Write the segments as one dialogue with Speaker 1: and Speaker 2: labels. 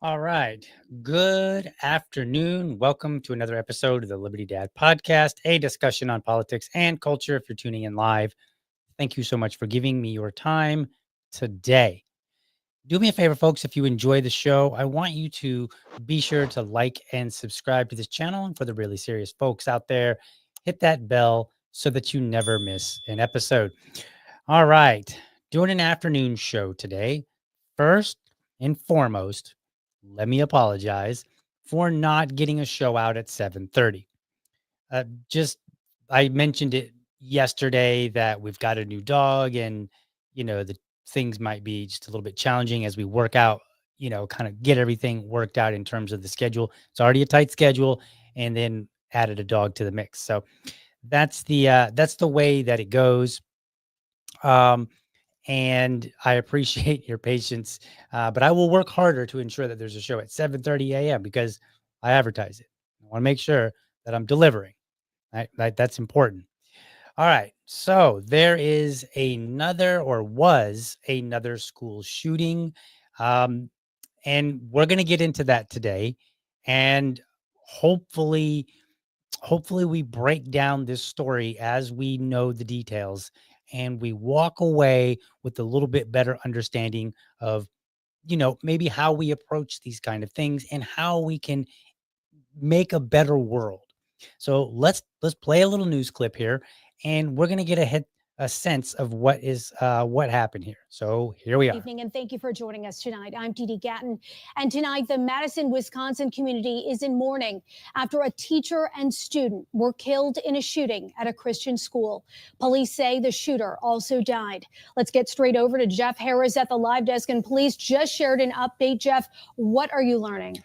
Speaker 1: All right. Good afternoon. Welcome to another episode of the Liberty Dad podcast, a discussion on politics and culture. If you're tuning in live, thank you so much for giving me your time today. Do me a favor, folks. If you enjoy the show, I want you to be sure to like and subscribe to this channel. And for the really serious folks out there, hit that bell so that you never miss an episode. All right. Doing an afternoon show today. First and foremost, let me apologize for not getting a show out at 7:30. Just I mentioned it yesterday that we've got a new dog and the things might be just a little bit challenging as we work out, kind of get everything worked out in terms of the schedule. It's already a tight schedule and then added a dog to the mix. So that's the way that it goes. Um and I appreciate your patience, but I will work harder to ensure that there's a show at 7:30 a.m. because I advertise it. I want to make sure that I'm delivering. Right? That's important. All right. So there is another, or was another, school shooting, um, and we're going to get into that today. And hopefully, hopefully we break down this story as we know the details and we walk away with a little bit better understanding of maybe how we approach these kind of things and how we can make a better world. So let's play a little news clip here and we're going to get a sense of what happened here. So here we are.
Speaker 2: Evening, and thank you for joining us tonight. I'm Dee Dee Gatton, and tonight the Madison, Wisconsin community is in mourning after a teacher and student were killed in a shooting at a Christian school. Police say the shooter also died. Let's get straight over to Jeff Harris at the live desk, and police just shared an update. Jeff, what are you learning?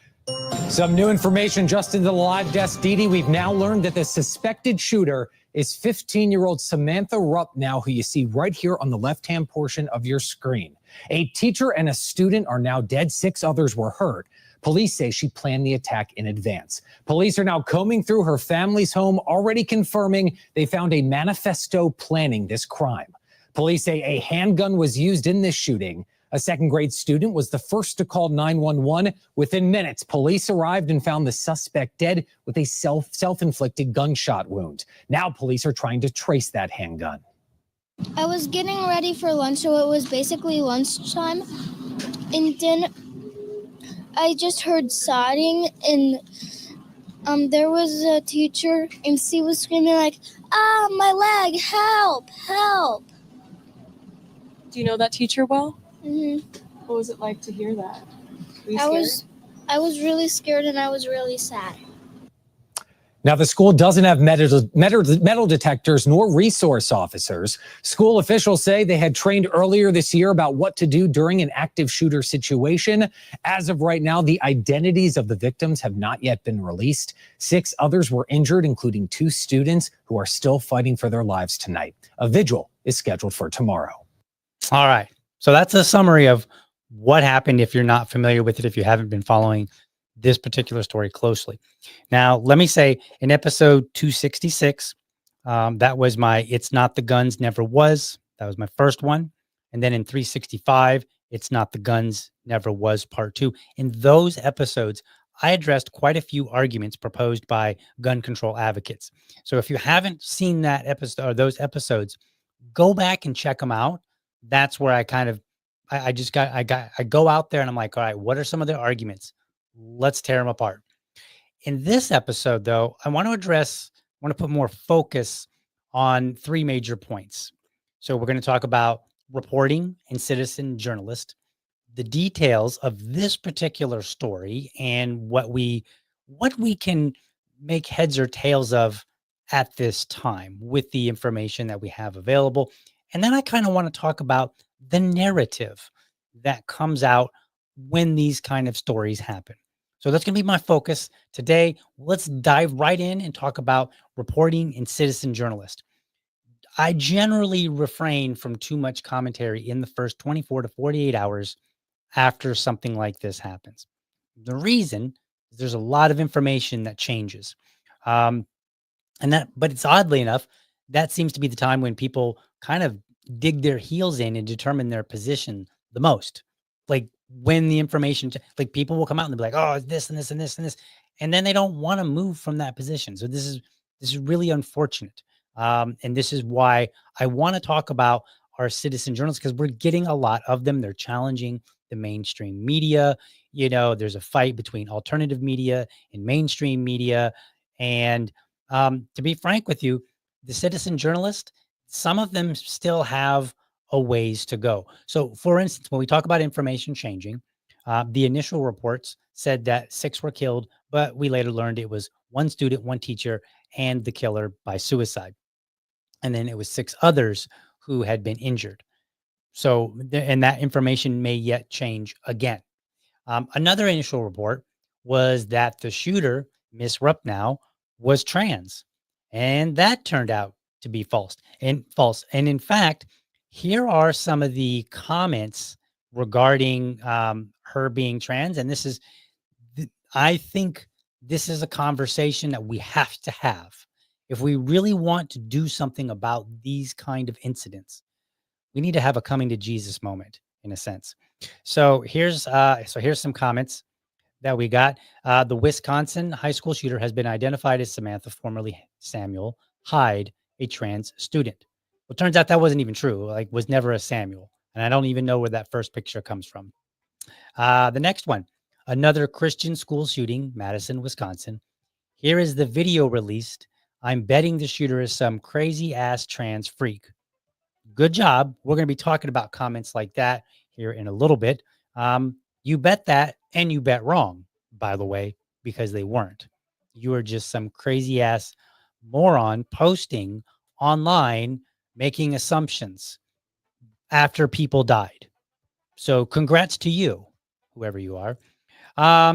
Speaker 3: Some new information just into the live desk, Dee Dee. We've now learned that the suspected shooter is 15-year-old Samantha Rupp, now who you see right here on the left-hand portion of your screen. A teacher and a student are now dead. 6 others were hurt. Police say she planned the attack in advance. Police are now combing through her family's home, already confirming they found a manifesto planning this crime. Police say a handgun was used in this shooting. A second-grade student was the first to call 911. Within minutes, police arrived and found the suspect dead with a self-inflicted gunshot wound. Now police are trying to trace that handgun.
Speaker 4: I was getting ready for lunch, so it was basically lunchtime. And then I just heard sobbing, and there was a teacher, and she was screaming like, "Ah, my leg, help, help."
Speaker 5: Do you know that teacher well?
Speaker 4: Mm-hmm.
Speaker 5: What was it like to hear that? Were you scared?
Speaker 4: I was really scared, and I was really sad.
Speaker 3: Now, the school doesn't have metal detectors nor resource officers. School officials say they had trained earlier this year about what to do during an active shooter situation. As of right now, the identities of the victims have not yet been released. 6 others were injured, including 2 students who are still fighting for their lives tonight. A vigil is scheduled for tomorrow.
Speaker 1: All right. So that's a summary of what happened if you're not familiar with it, if you haven't been following this particular story closely. Now, let me say in episode 266, that was my It's Not the Guns, Never Was. That was my first one. And then in 365, It's Not the Guns, Never Was part 2. In those episodes, I addressed quite a few arguments proposed by gun control advocates. So if you haven't seen that episode or those episodes, go back and check them out. That's where I go out there and I'm like, all right, what are some of the arguments? Let's tear them apart. In this episode, though, I want to put more focus on 3 major points. So we're going to talk about reporting and citizen journalist, the details of this particular story, and what we can make heads or tails of at this time with the information that we have available. And then I kind of want to talk about the narrative that comes out when these kind of stories happen. So that's going to be my focus today. Let's dive right in and talk about reporting and citizen journalist. I generally refrain from too much commentary in the first 24 to 48 hours after something like this happens. The reason is there's a lot of information that changes. But it's oddly enough, that seems to be the time when people kind of dig their heels in and determine their position the most. Like when the information, like people will come out and they'll be like, oh, it's this and this and this and this. And then they don't want to move from that position. So this is really unfortunate. And this is why I want to talk about our citizen journalists, because we're getting a lot of them. They're challenging the mainstream media. There's a fight between alternative media and mainstream media. And to be frank with you, the citizen journalist, some of them still have a ways to go. So, for instance, when we talk about information changing, the initial reports said that 6 were killed, but we later learned it was 1 student, 1 teacher, and the killer by suicide. And then it was 6 others who had been injured. So, and that information may yet change again. Another initial report was that the shooter, Miss Rupnow, was trans, and that turned out to be false. And in fact, here are some of the comments regarding her being trans. And I think this is a conversation that we have to have if we really want to do something about these kind of incidents. We need to have a coming to Jesus moment, in a sense. So here's some comments that we got. The Wisconsin high school shooter has been identified as Samantha, formerly Samuel Hyde, a trans student. Well, it turns out that wasn't even true. Like, was never a Samuel, and I don't even know where that first picture comes from. The next one, another Christian school shooting, Madison, Wisconsin. Here is the video released. I'm betting the shooter is some crazy ass trans freak. Good job. We're going to be talking about comments like that here in a little bit. You bet that, and you bet wrong, by the way, because they weren't. You are just some crazy ass moron posting online, making assumptions after people died. So congrats to you, whoever you are.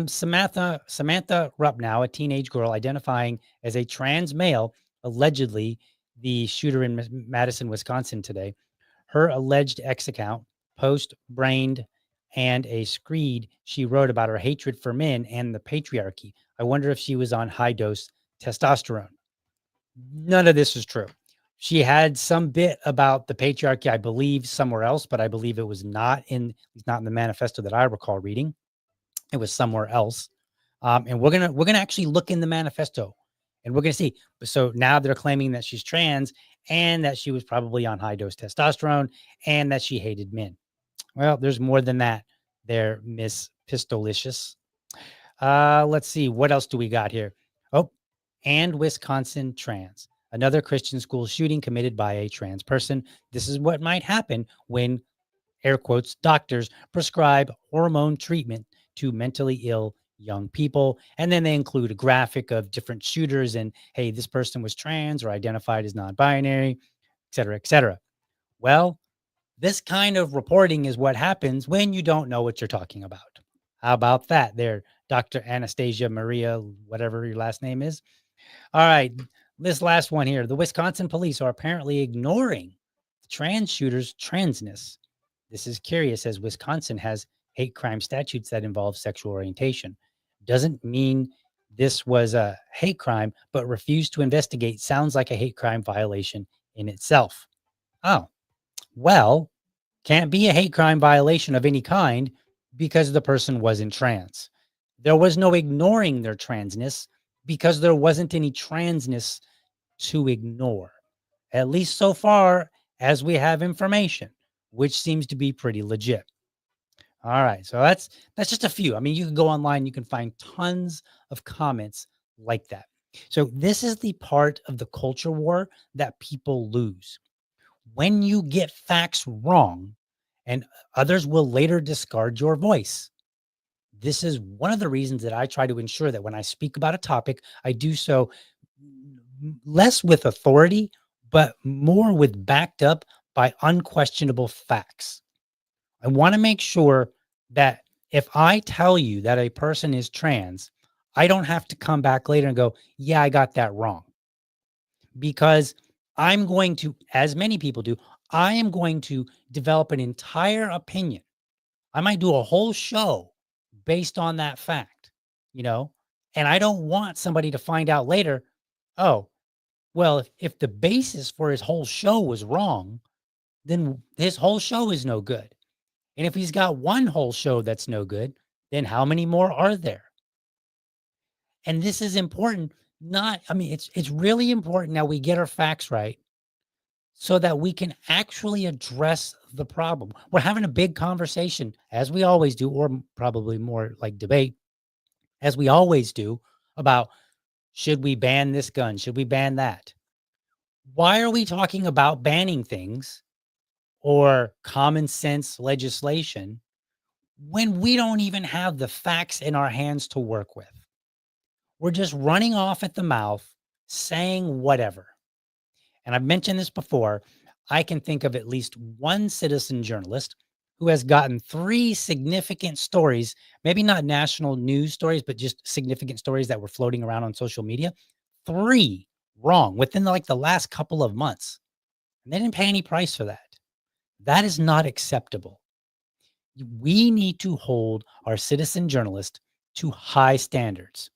Speaker 1: Samantha Rupnow, a teenage girl identifying as a trans male, allegedly the shooter in Madison, Wisconsin today. Her alleged ex account post brained and a screed she wrote about her hatred for men and the patriarchy. I wonder if she was on high dose testosterone. None of this is true. She had some bit about the patriarchy, I believe, somewhere else, but I believe it was not in the manifesto that I recall reading. It was somewhere else. And we're gonna actually look in the manifesto, and we're gonna see. So now they're claiming that she's trans and that she was probably on high dose testosterone and that she hated men. Well, there's more than that there, Miss Pistolicious. Let's see. What else do we got here? Oh, and Wisconsin trans. Another Christian school shooting committed by a trans person. This is what might happen when, air quotes, doctors prescribe hormone treatment to mentally ill young people. And then they include a graphic of different shooters and, hey, this person was trans or identified as non-binary, et cetera, et cetera. Well, this kind of reporting is what happens when you don't know what you're talking about. How about that there, Dr. Anastasia Maria, whatever your last name is? All right, this last one here. The Wisconsin police are apparently ignoring the trans shooter's transness. This is curious, as Wisconsin has hate crime statutes that involve sexual orientation. Doesn't mean this was a hate crime, but refused to investigate sounds like a hate crime violation in itself. Oh, well, can't be a hate crime violation of any kind because the person wasn't trans. There was no ignoring their transness because there wasn't any transness to ignore, at least so far as we have information, which seems to be pretty legit. All right, so that's just a few. I mean, you can go online, you can find tons of comments like that. So this is the part of the culture war that people lose. When you get facts wrong, and others will later discard your voice. This is one of the reasons that I try to ensure that when I speak about a topic, I do so less with authority, but more with backed up by unquestionable facts. I want to make sure that if I tell you that a person is trans, I don't have to come back later and go, yeah, I got that wrong. Because I'm going to, as many people do, I am going to develop an entire opinion. I might do a whole show based on that fact, and I don't want somebody to find out later, oh, well, if the basis for his whole show was wrong, then his whole show is no good. And if he's got one whole show that's no good, then how many more are there? And this is important. It's really important that we get our facts right so that we can actually address the problem. We're having a big conversation, as we always do, or probably more like debate, as we always do, about should we ban this gun? Should we ban that? Why are we talking about banning things or common sense legislation when we don't even have the facts in our hands to work with? We're just running off at the mouth, saying whatever. And I've mentioned this before. I can think of at least one citizen journalist who has gotten 3 significant stories, maybe not national news stories, but just significant stories that were floating around on social media. 3 wrong within like the last couple of months. And they didn't pay any price for that. That is not acceptable. We need to hold our citizen journalists to high standards.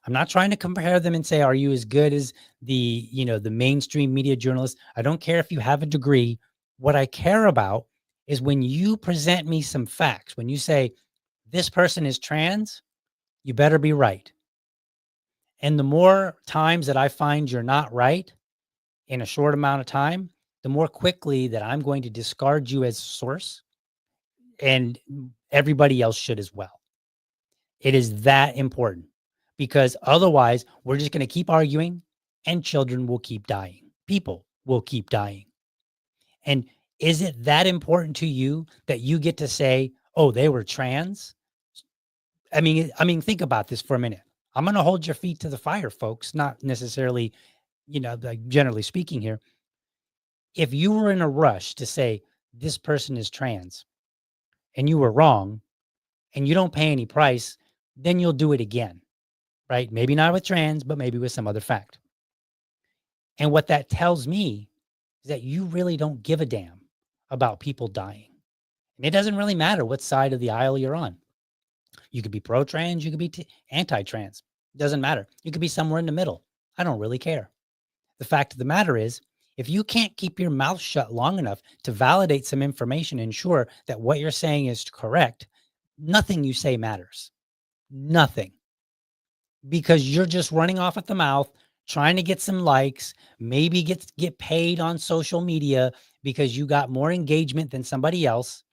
Speaker 1: I'm not trying to compare them and say, are you as good as the mainstream media journalists? I don't care if you have a degree. What I care about is when you present me some facts, when you say this person is trans, you better be right. And the more times that I find you're not right in a short amount of time, the more quickly that I'm going to discard you as a source, and everybody else should as well. It is that important, because otherwise we're just going to keep arguing and children will keep dying. People will keep dying. And is it that important to you that you get to say, oh, they were trans? I mean, think about this for a minute. I'm going to hold your feet to the fire, folks, not necessarily, like generally speaking here. If you were in a rush to say this person is trans and you were wrong and you don't pay any price, then you'll do it again, right? Maybe not with trans, but maybe with some other fact. And what that tells me is that you really don't give a damn about people dying. And it doesn't really matter what side of the aisle you're on. You could be pro-trans, you could be anti-trans. It doesn't matter. You could be somewhere in the middle. I don't really care. The fact of the matter is, if you can't keep your mouth shut long enough to validate some information, ensure that what you're saying is correct, nothing you say matters. Nothing. Because you're just running off at the mouth, trying to get some likes, maybe get paid on social media because you got more engagement than somebody else.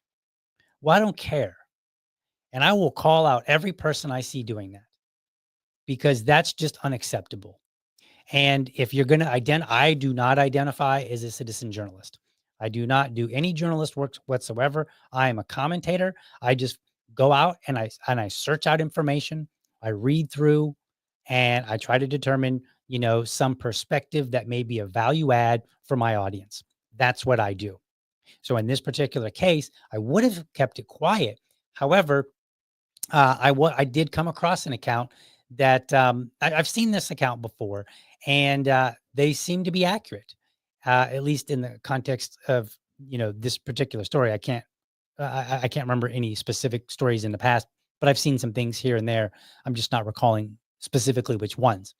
Speaker 1: Well, I don't care. And I will call out every person I see doing that, because that's just unacceptable. And if you're going to I do not identify as a citizen journalist. I do not do any journalist work whatsoever. I am a commentator. I just go out and I search out information. I read through and I try to determine, some perspective that may be a value add for my audience. That's what I do. So in this particular case, I would have kept it quiet. However, I did come across an account that I've seen this account before, and they seem to be accurate, at least in the context of this particular story. I can't remember any specific stories in the past, but I've seen some things here and there. I'm just not recalling specifically which ones.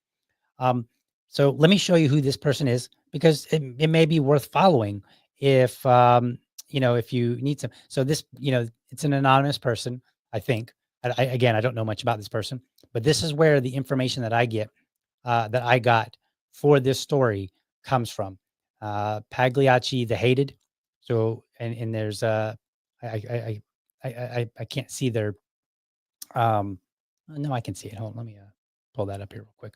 Speaker 1: So let me show you who this person is, because it may be worth following if if you need some. So this it's an anonymous person, I think. Again, I don't know much about this person, but this is where the information that I get, that I got for this story comes from. Pagliacci the Hated. So, and there's I can't see their, no, I can see it. Hold on, let me pull that up here real quick.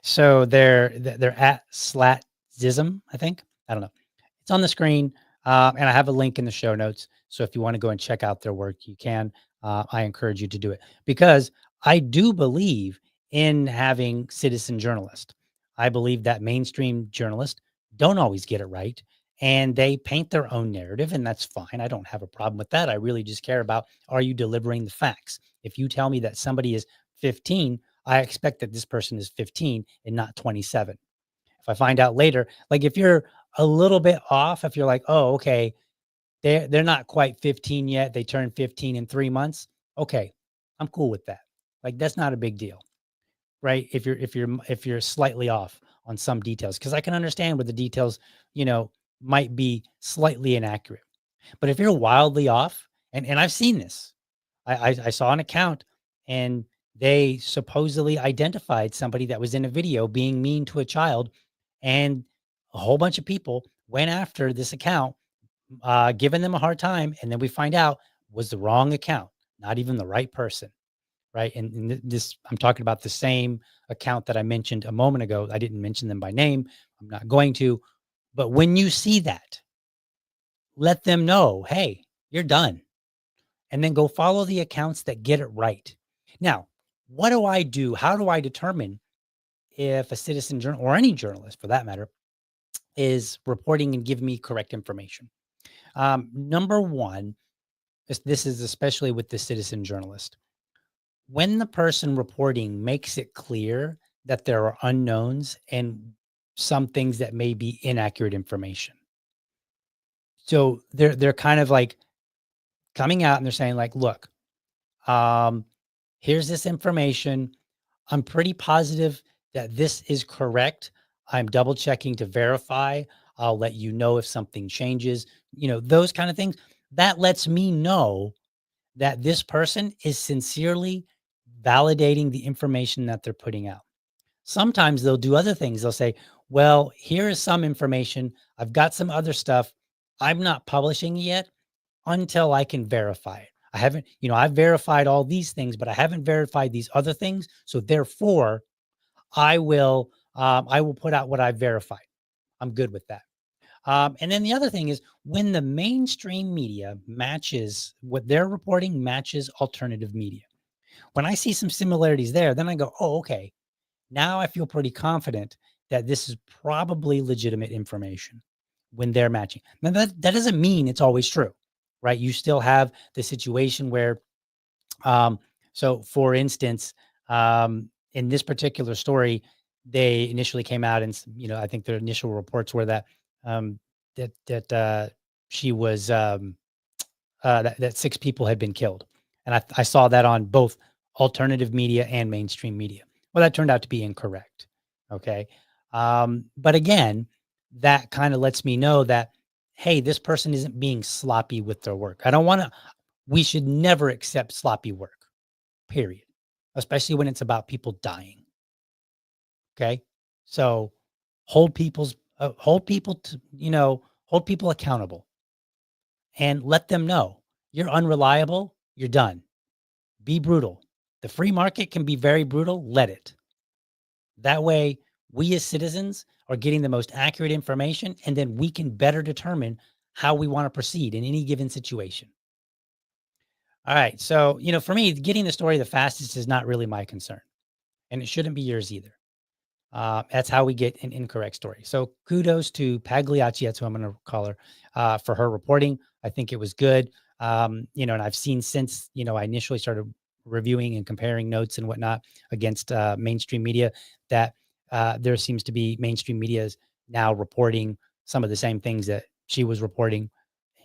Speaker 1: So they're at Slatzism, I think. I don't know. It's on the screen, and I have a link in the show notes. So if you want to go and check out their work, you can. I encourage you to do it, because I do believe in having citizen journalists. I believe that mainstream journalists don't always get it right, and they paint their own narrative, and that's fine. I don't have a problem with that. I really just care about, are you delivering the facts? If you tell me that somebody is 15, I expect that this person is 15 and not 27. If I find out later, like if you're a little bit off, if you're like, oh, okay, they're not quite 15 yet, they turn 15 in 3 months. Okay, I'm cool with that. Like, that's not a big deal, right? If you're slightly off on some details, because I can understand where the details, might be slightly inaccurate. But if you're wildly off And I've seen this. I saw an account and they supposedly identified somebody that was in a video being mean to a child, and a whole bunch of people went after this account, giving them a hard time, and then we find out was the wrong account, not even the right person, right? And this, I'm talking about the same account that I mentioned a moment ago. I didn't mention them by name. I'm not going to, but when you see that, let them know, hey, you're done, and then go follow the accounts that get it right. Now, what do I do? How do I determine if a citizen journal or any journalist for that matter is reporting and giving me correct information? Number one, this is especially with the citizen journalist. When the person reporting makes it clear that there are unknowns and some things that may be inaccurate information. So they're kind of like coming out and they're saying like, look, um, here's this information. I'm pretty positive that this is correct. I'm double checking to verify. I'll let you know if something changes, those kind of things. That lets me know that this person is sincerely validating the information that they're putting out. Sometimes they'll do other things. They'll say, well, here is some information. I've got some other stuff. I'm not publishing it yet until I can verify it. I haven't, I've verified all these things, but I haven't verified these other things. So therefore, I will put out what I've verified. I'm good with that. And then the other thing is when the mainstream media matches what they're reporting matches alternative media. When I see some similarities there, then I go, oh, okay. Now I feel pretty confident that this is probably legitimate information when they're matching. Now that doesn't mean it's always true, right? You still have the situation where, so for instance, in this particular story, they initially came out and, I think their initial reports were that, she was, that 6 people had been killed. And I saw that on both alternative media and mainstream media. Well, that turned out to be incorrect. Okay. But again, that kind of lets me know that, hey, this person isn't being sloppy with their work. We should never accept sloppy work, period. Especially when it's about people dying. Okay. So hold people hold people accountable and let them know you're unreliable. You're done. Be brutal. The free market can be very brutal. Let it. That way, we as citizens are getting the most accurate information, and then we can better determine how we want to proceed in any given situation. All right. So, for me, getting the story the fastest is not really my concern, and it shouldn't be yours either. That's how we get an incorrect story. So kudos to Pagliacci, that's who I'm going to call her, for her reporting. I think it was good. And I've seen since, I initially started reviewing and comparing notes and whatnot against mainstream media that there seems to be mainstream media is now reporting some of the same things that she was reporting.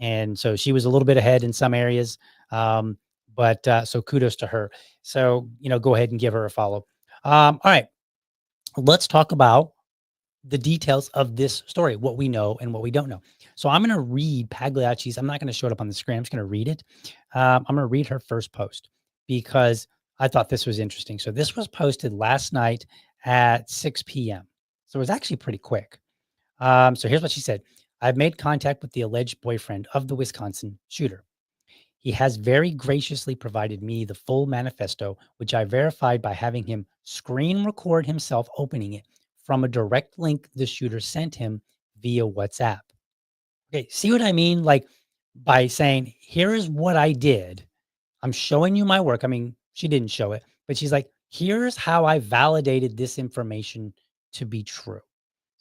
Speaker 1: And so she was a little bit ahead in some areas. But so kudos to her. So, go ahead and give her a follow. All right. Let's talk about the details of this story, what we know and what we don't know. So I'm going to read Pagliacci's. I'm not going to show it up on the screen. I'm just going to read it. I'm going to read her first post because I thought this was interesting. So this was posted last night at 6 p.m. So it was actually pretty quick. So here's what she said. I've made contact with the alleged boyfriend of the Wisconsin shooter. He has very graciously provided me the full manifesto, which I verified by having him screen record himself opening it from a direct link the shooter sent him via WhatsApp. Okay, see what I mean? Like by saying, here is what I did. I'm showing you my work. I mean, she didn't show it, but she's like, here's how I validated this information to be true.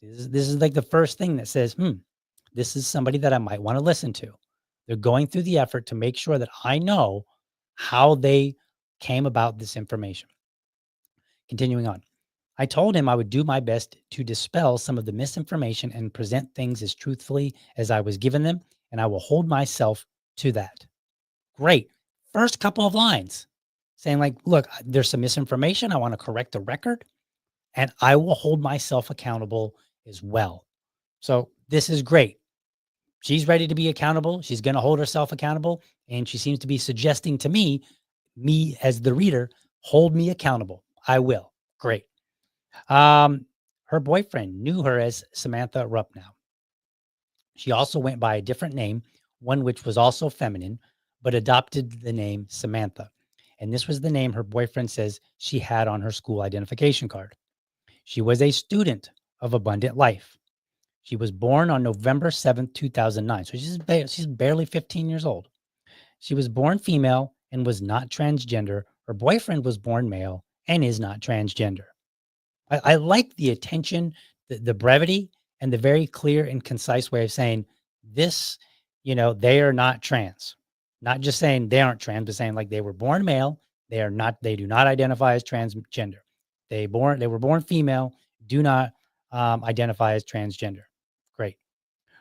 Speaker 1: This is like the first thing that says, this is somebody that I might want to listen to. They're going through the effort to make sure that I know how they came about this information. Continuing on. I told him I would do my best to dispel some of the misinformation and present things as truthfully as I was given them, and I will hold myself to that. Great. First couple of lines saying like, look, there's some misinformation. I want to correct the record, and I will hold myself accountable as well. So this is great. she's ready to be accountable. She's going to hold herself accountable. And she seems to be suggesting to me as the reader, hold me accountable. I will. Great. Her boyfriend knew her as Samantha Rupnow. She also went by a different name, one which was also feminine, but adopted the name Samantha. And this was the name her boyfriend says she had on her school identification card. She was a student of Abundant Life. She was born on November 7th, 2009. So she's barely 15 years old. She was born female and was not transgender. Her boyfriend was born male and is not transgender. I like the attention, the brevity, and the very clear and concise way of saying this, they are not trans. Not just saying they aren't trans, but saying like they were born male, they do not identify as transgender. They were born female, do not identify as transgender. Great.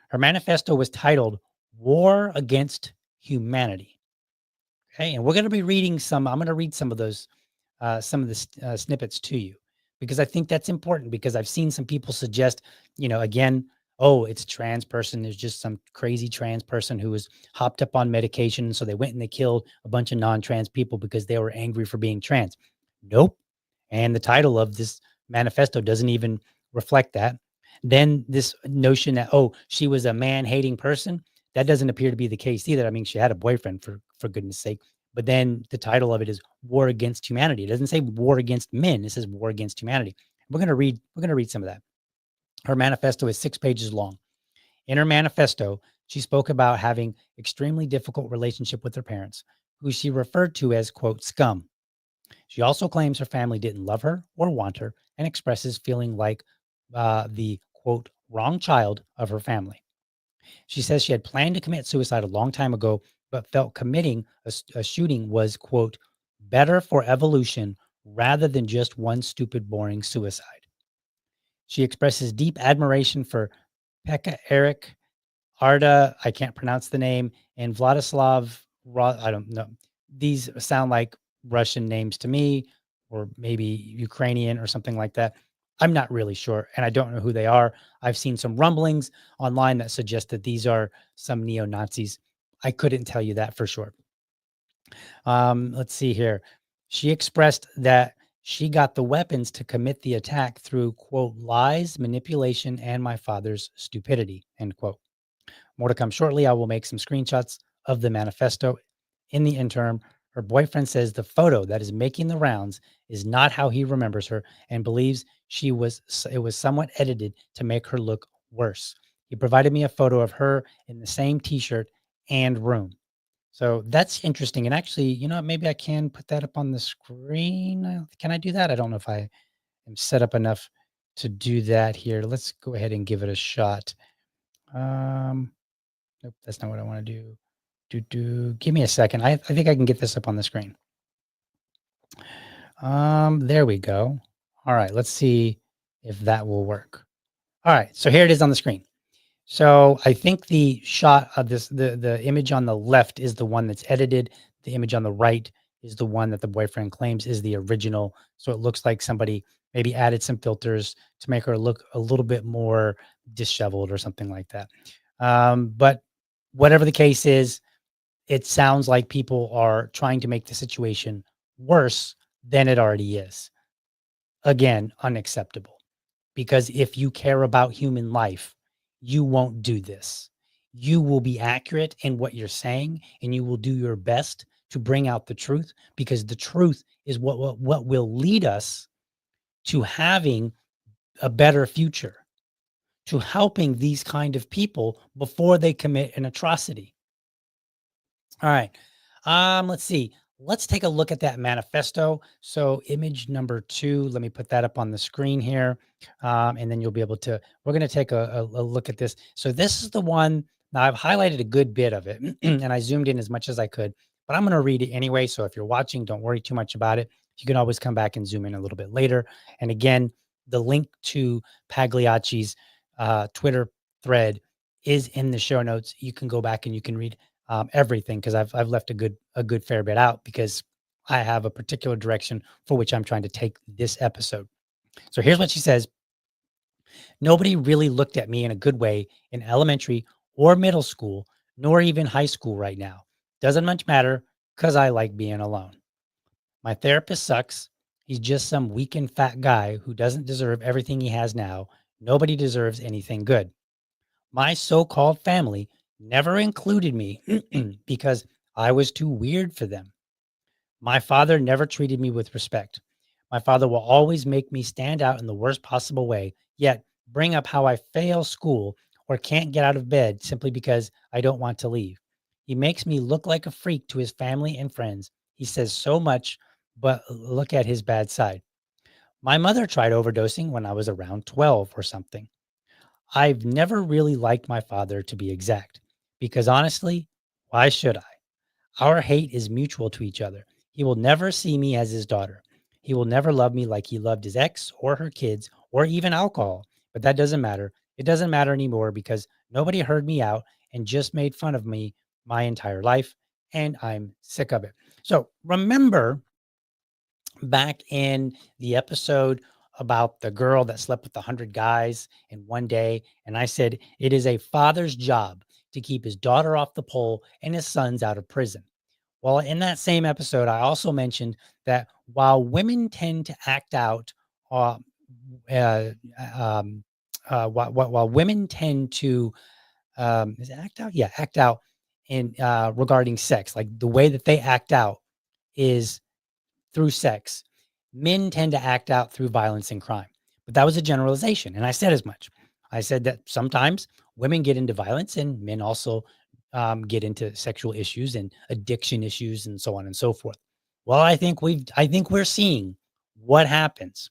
Speaker 1: Her manifesto was titled War Against Humanity. Okay, and we're going to be reading I'm going to read some of those, some of the snippets to you, because I think that's important, because I've seen some people suggest, again, oh, it's a trans person. There's just some crazy trans person who was hopped up on medication. So they went and they killed a bunch of non-trans people because they were angry for being trans. Nope. And the title of this manifesto doesn't even reflect that. Then this notion that, oh, she was a man-hating person, that doesn't appear to be the case either. I mean, she had a boyfriend, for goodness sake. But then the title of it is War Against Humanity. It doesn't say war against men. It says War Against Humanity. We're going to read some of that. Her manifesto is 6 pages long. In her manifesto, she spoke about having extremely difficult relationship with her parents, who she referred to as, quote, scum. She also claims her family didn't love her or want her, and expresses feeling like the, quote, wrong child of her family. She says she had planned to commit suicide a long time ago, but felt committing a shooting was, quote, better for evolution rather than just one stupid, boring suicide. She expresses deep admiration for Pekka Eric, Arda, I can't pronounce the name, and Vladislav, I don't know. These sound like Russian names to me, or maybe Ukrainian or something like that. I'm not really sure, and I don't know who they are. I've seen some rumblings online that suggest that these are some neo-Nazis. I couldn't tell you that for sure. Let's see here. She expressed that she got the weapons to commit the attack through, quote, lies, manipulation, and my father's stupidity, end quote. More to come shortly. I will make some screenshots of the manifesto. In the interim, her boyfriend says the photo that is making the rounds is not how he remembers her, and believes it was somewhat edited to make her look worse. He provided me a photo of her in the same t-shirt and room. So that's interesting. And actually, maybe I can put that up on the screen. Can I do that? I don't know if I am set up enough to do that here. Let's go ahead and give it a shot. Nope, that's not what I want to do. Give me a second. I think I can get this up on the screen. There we go. All right, let's see if that will work. All right, so here it is on the screen. So I think the shot of this, the image on the left is the one that's edited. The image on the right is the one that the boyfriend claims is the original. So it looks like somebody maybe added some filters to make her look a little bit more disheveled or something like that. But whatever the case is, it sounds like people are trying to make the situation worse than it already is. Again, unacceptable. Because if you care about human life, you won't do this. You will be accurate in what you're saying, and you will do your best to bring out the truth, because the truth is what will lead us to having a better future, to helping these kind of people before they commit an atrocity. All right. Let's see. Let's take a look at that manifesto. So image number 2, let me put that up on the screen here. And then you'll be able to, we're going to take a look at this. So this is the one. Now I've highlighted a good bit of it and I zoomed in as much as I could, but I'm going to read it anyway. So if you're watching, don't worry too much about it. You can always come back and zoom in a little bit later. And again, the link to Pagliacci's Twitter thread is in the show notes. You can go back and you can read everything, because I've left a good fair bit out, because I have a particular direction for which I'm trying to take this episode. So here's what she says. Nobody really looked at me in a good way in elementary or middle school, nor even high school right now. Doesn't much matter because I like being alone. My therapist sucks. He's just some weak and fat guy who doesn't deserve everything he has now. Nobody deserves anything good. My so called family never included me because I was too weird for them. My father never treated me with respect. My father will always make me stand out in the worst possible way, yet bring up how I fail school or can't get out of bed simply because I don't want to leave. He makes me look like a freak to his family and friends. He says so much, but look at his bad side. My mother tried overdosing when I was around 12 or something. I've never really liked my father, to be exact, because honestly, why should I? Our hate is mutual to each other. He will never see me as his daughter. He will never love me like he loved his ex or her kids or even alcohol. But that doesn't matter. It doesn't matter anymore because nobody heard me out and just made fun of me my entire life. And I'm sick of it. So remember back in the episode about the girl that slept with 100 guys in one day. And I said, it is a father's job to keep his daughter off the pole and his sons out of prison. Well, in that same episode, I also mentioned that while women tend to act out, uh, uh, while women tend to is it act out? Yeah, act out in regarding sex, like the way that they act out is through sex. Men tend to act out through violence and crime. But that was a generalization. And I said as much. I said that sometimes women get into violence and men also get into sexual issues and addiction issues and so on and so forth. Well, I think we're seeing what happens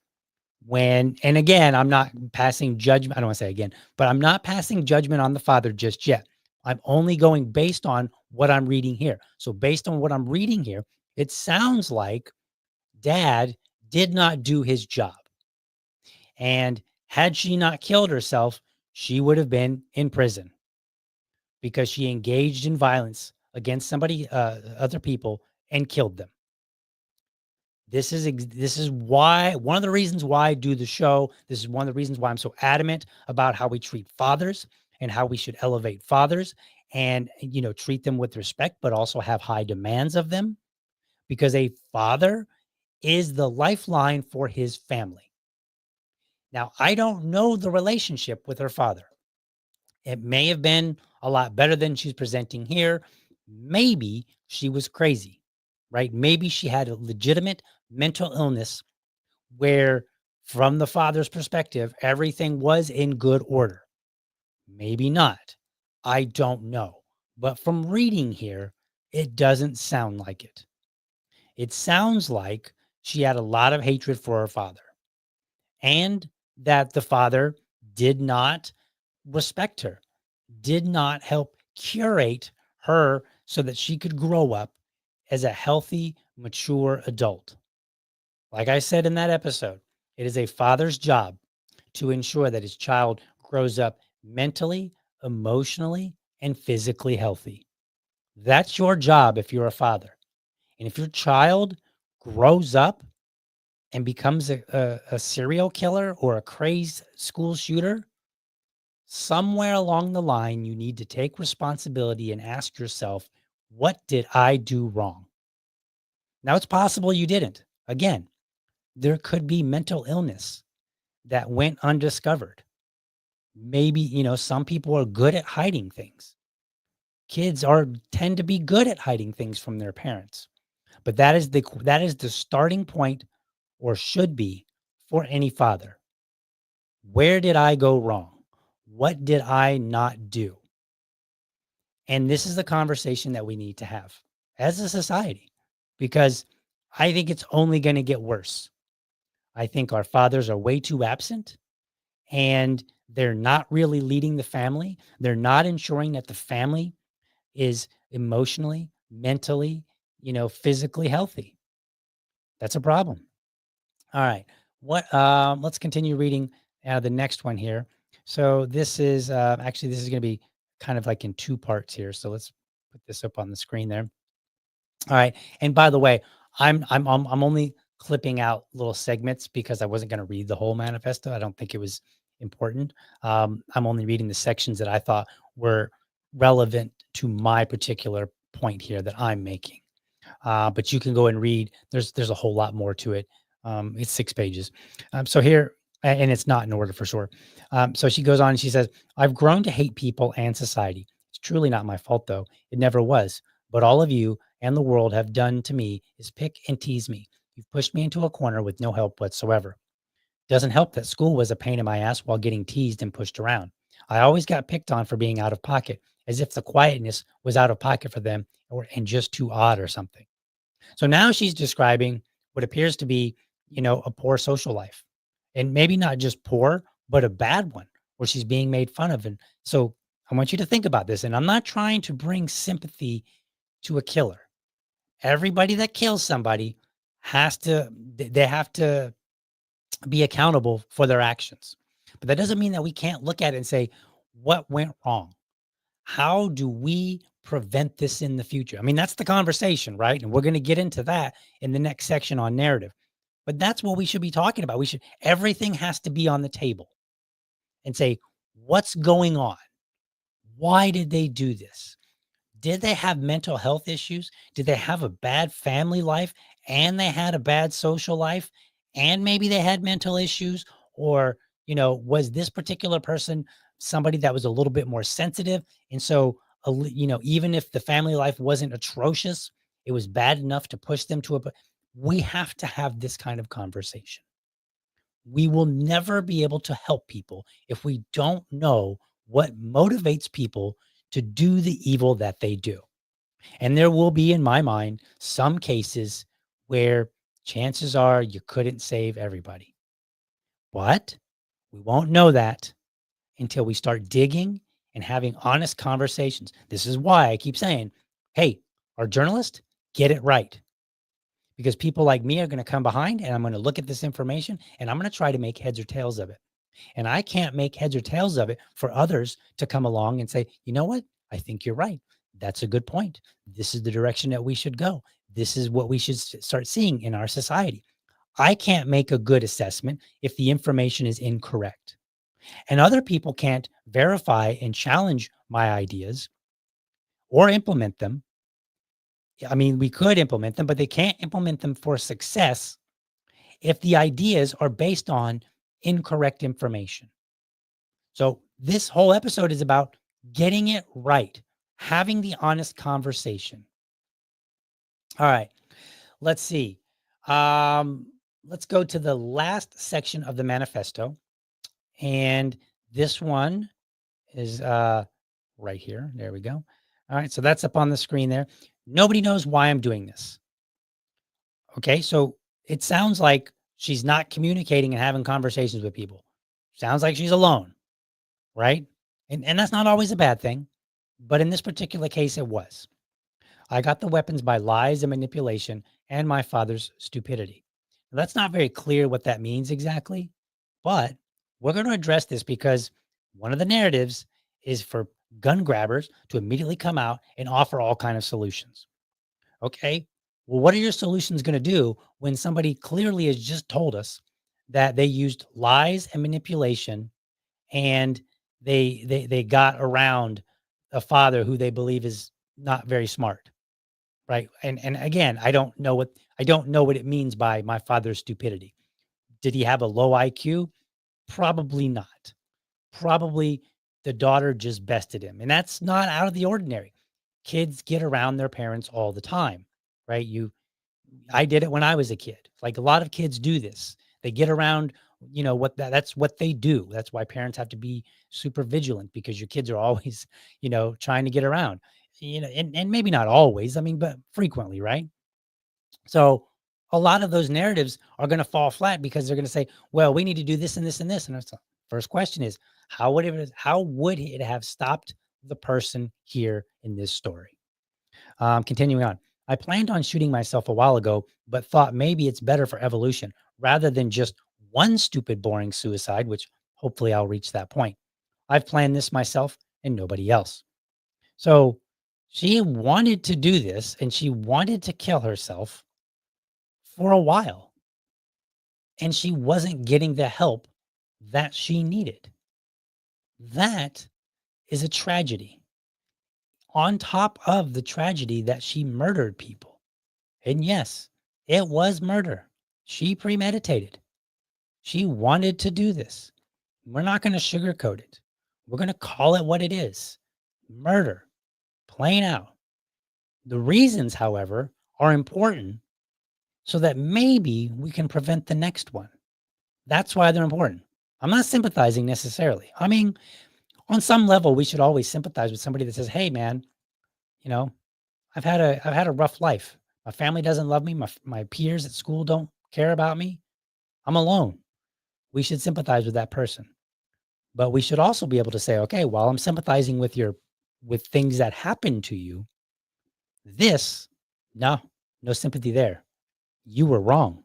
Speaker 1: when, and again, I'm not passing judgment. I don't want to say again, but I'm not passing judgment on the father just yet. I'm only going based on what I'm reading here. So based on what I'm reading here, it sounds like dad did not do his job. And had she not killed herself, she would have been in prison because she engaged in violence against other people, and killed them. This is why, one of the reasons why I do the show. This is one of the reasons why I'm so adamant about how we treat fathers and how we should elevate fathers and, treat them with respect, but also have high demands of them, because a father is the lifeline for his family. Now, I don't know the relationship with her father. It may have been a lot better than she's presenting here. Maybe she was crazy, right? Maybe she had a legitimate mental illness where, from the father's perspective, everything was in good order. Maybe not. I don't know. But from reading here, it doesn't sound like it. It sounds like she had a lot of hatred for her father, and that the father did not respect her, did not help curate her so that she could grow up as a healthy, mature adult. Like I said in that episode, it is a father's job to ensure that his child grows up mentally, emotionally, and physically healthy. That's your job if you're a father. And if your child grows up and becomes a serial killer or a crazed school shooter, somewhere along the line, you need to take responsibility and ask yourself, what did I do wrong? Now, it's possible you didn't. Again, there could be mental illness that went undiscovered. Maybe, some people are good at hiding things. Kids tend to be good at hiding things from their parents. But that is the starting point, or should be, for any father. Where did I go wrong? What did I not do? And this is the conversation that we need to have as a society, because I think it's only going to get worse. I think our fathers are way too absent, and they're not really leading the family. They're not ensuring that the family is emotionally, mentally, physically healthy. That's a problem. All right. Let's continue reading the next one here. So this is actually, this is going to be kind of like in two parts here. So let's put this up on the screen there. All right. And by the way, I'm only clipping out little segments because I wasn't going to read the whole manifesto. I don't think it was important. I'm only reading the sections that I thought were relevant to my particular point here that I'm making. But you can go and read. There's a whole lot more to it. It's 6 pages. So here, and it's not in order for sure. So she goes on and she says, "I've grown to hate people and society. It's truly not my fault, though. It never was. But all of you and the world have done to me is pick and tease me. You've pushed me into a corner with no help whatsoever. Doesn't help that school was a pain in my ass while getting teased and pushed around. I always got picked on for being out of pocket, as if the quietness was out of pocket for them or and just too odd or something." So now she's describing what appears to be, a poor social life. And maybe not just poor, but a bad one where she's being made fun of. And so I want you to think about this. And I'm not trying to bring sympathy to a killer. Everybody that kills somebody they have to be accountable for their actions. But that doesn't mean that we can't look at it and say, what went wrong? How do we prevent this in the future? I mean, that's the conversation, right? And we're going to get into that in the next section on narrative. But that's what we should be talking about. Everything has to be on the table and say, what's going on? Why did they do this? Did they have mental health issues? Did they have a bad family life and they had a bad social life and maybe they had mental issues? Or, was this particular person somebody that was a little bit more sensitive? And so, even if the family life wasn't atrocious, it was bad enough to push them to we have to have this kind of conversation. We will never be able to help people if we don't know what motivates people to do the evil that they do. And there will be, in my mind, some cases where chances are you couldn't save everybody. But we won't know that until we start digging and having honest conversations. This is why I keep saying, hey, our journalist, get it right. Because people like me are going to come behind and I'm going to look at this information and I'm going to try to make heads or tails of it. And I can't make heads or tails of it for others to come along and say, you know what? I think you're right. That's a good point. This is the direction that we should go. This is what we should start seeing in our society. I can't make a good assessment if the information is incorrect. And other people can't verify and challenge my ideas or implement them. I mean, we could implement them, but they can't implement them for success if the ideas are based on incorrect information. So this whole episode is about getting it right, having the honest conversation. All right, let's see. Let's go to the last section of the manifesto. And this one is right here. There we go. All right, so that's up on the screen there. Nobody knows why I'm doing this. Okay, so it sounds like she's not communicating and having conversations with people. Sounds like she's alone, right? And that's not always a bad thing, but in this particular case, it was. I got the weapons by lies and manipulation and my father's stupidity. Now, that's not very clear what that means exactly, but we're going to address this because one of the narratives is for gun grabbers to immediately come out and offer all kind of solutions. Okay. Well, what are your solutions going to do when somebody clearly has just told us that they used lies and manipulation and they got around a father who they believe is not very smart, right? And again, I don't know what it means by my father's stupidity. Did he have a low IQ? Probably not. Probably the daughter just bested him, and that's not out of the ordinary. Kids get around their parents all the time, right? I did it when I was a kid. Like a lot of kids do this. They get around, that's what they do. That's why parents have to be super vigilant because your kids are always, trying to get around, and maybe not always, I mean, but frequently, right? So a lot of those narratives are going to fall flat because they're going to say, well, we need to do this and this and this. And that's the first question is, how would it have stopped the person here in this story? Continuing on, I planned on shooting myself a while ago, but thought maybe it's better for evolution rather than just one stupid, boring suicide, which hopefully I'll reach that point. I've planned this myself and nobody else. So she wanted to do this and she wanted to kill herself for a while, and she wasn't getting the help that she needed. That is a tragedy. on top of the tragedy that she murdered people. And yes, it was murder. She premeditated. She wanted to do this. We're not going to sugarcoat it. We're going to call it what it is. Murder, plain out. The reasons, however, are important so that maybe we can prevent the next one. That's why they're important. I'm not sympathizing necessarily. I mean, on some level, we should always sympathize with somebody that says, "Hey, man, you know, I've had a rough life. My family doesn't love me. My peers at school don't care about me. I'm alone." We should sympathize with that person. But we should also be able to say, "Okay, while I'm sympathizing with things that happen to you, this, no, no sympathy there. You were wrong."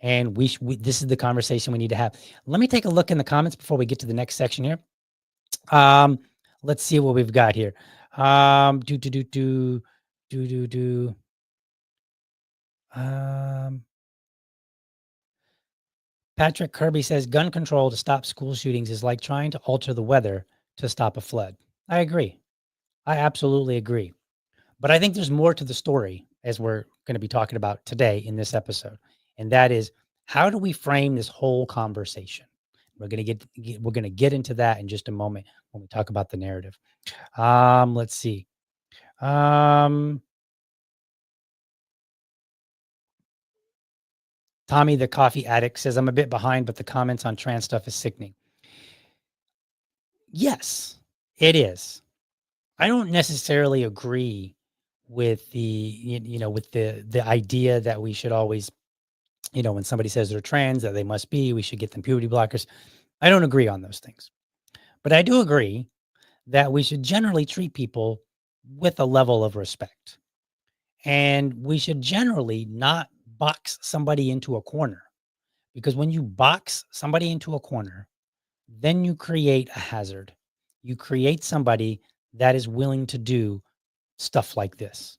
Speaker 1: And this is the conversation we need to have. Let me take a look in the comments before we get to the next section here. Let's see what we've got here. Do do do do do do do. Patrick Kirby says gun control to stop school shootings is like trying to alter the weather to stop a flood. I agree. I absolutely agree. But I think there's more to the story, as we're going to be talking about today in this episode. And that is, how do we frame this whole conversation? We're going to get into that in just a moment when we talk about the narrative. Let's see. Tommy, the coffee addict, says, I'm a bit behind, but the comments on trans stuff is sickening. Yes, it is. I don't necessarily agree with with the idea that we should always, when somebody says they're trans, that they must be, we should get them puberty blockers. I don't agree on those things. But I do agree that we should generally treat people with a level of respect. And we should generally not box somebody into a corner, because when you box somebody into a corner, then you create a hazard. You create somebody that is willing to do stuff like this.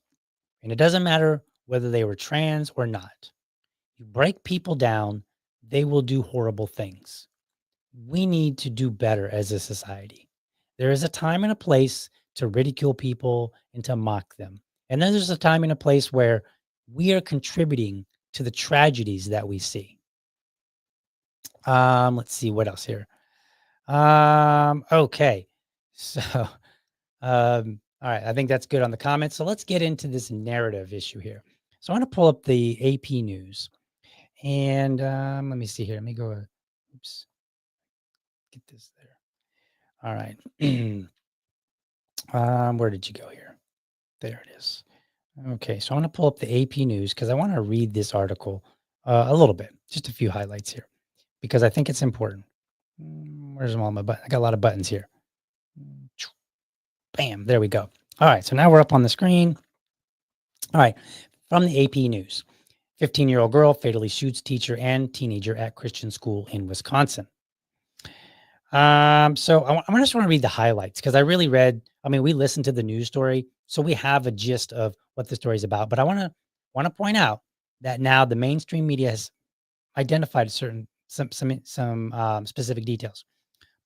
Speaker 1: And it doesn't matter whether they were trans or not. You break people down, they will do horrible things. We need to do better as a society. There is a time and a place to ridicule people and to mock them. And then there's a time and a place where we are contributing to the tragedies that we see. Let's see what else here. Okay. So, all right. I think that's good on the comments. So let's get into this narrative issue here. So I want to pull up the AP news, and let me see here. Let me go. Oops. Get this there. All right. Where did you go here? There it is. Okay. So I want to pull up the AP news because I want to read this article a little bit, just a few highlights here, because I think it's important. Where's all my buttons? I got a lot of buttons here. Bam. There we go. All right. So now we're up on the screen. All right. From the AP News, 15-year-old girl fatally shoots teacher and teenager at Christian school in Wisconsin. So I just want to read the highlights because we listened to the news story, so we have a gist of what the story is about. But I want to point out that now the mainstream media has identified some specific details.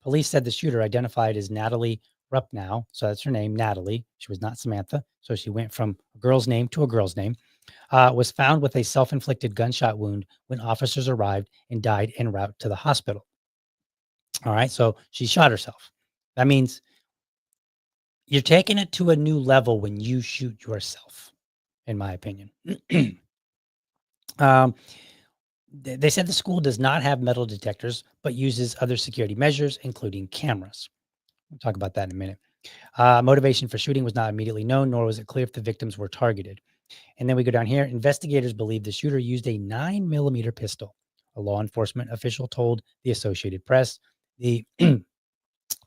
Speaker 1: Police said the shooter, identified as Natalie Rupnow, so that's her name, Natalie. She was not Samantha, so she went from a girl's name to a girl's name. Was found with a self-inflicted gunshot wound when officers arrived and died en route to the hospital. All right, so she shot herself. That means you're taking it to a new level when you shoot yourself, in my opinion. They said the school does not have metal detectors, but uses other security measures, including cameras. We'll talk about that in a minute. Motivation for shooting was not immediately known, nor was it clear if the victims were targeted. And then we go down here. Investigators believe the shooter used a 9mm pistol. A law enforcement official told the Associated Press. The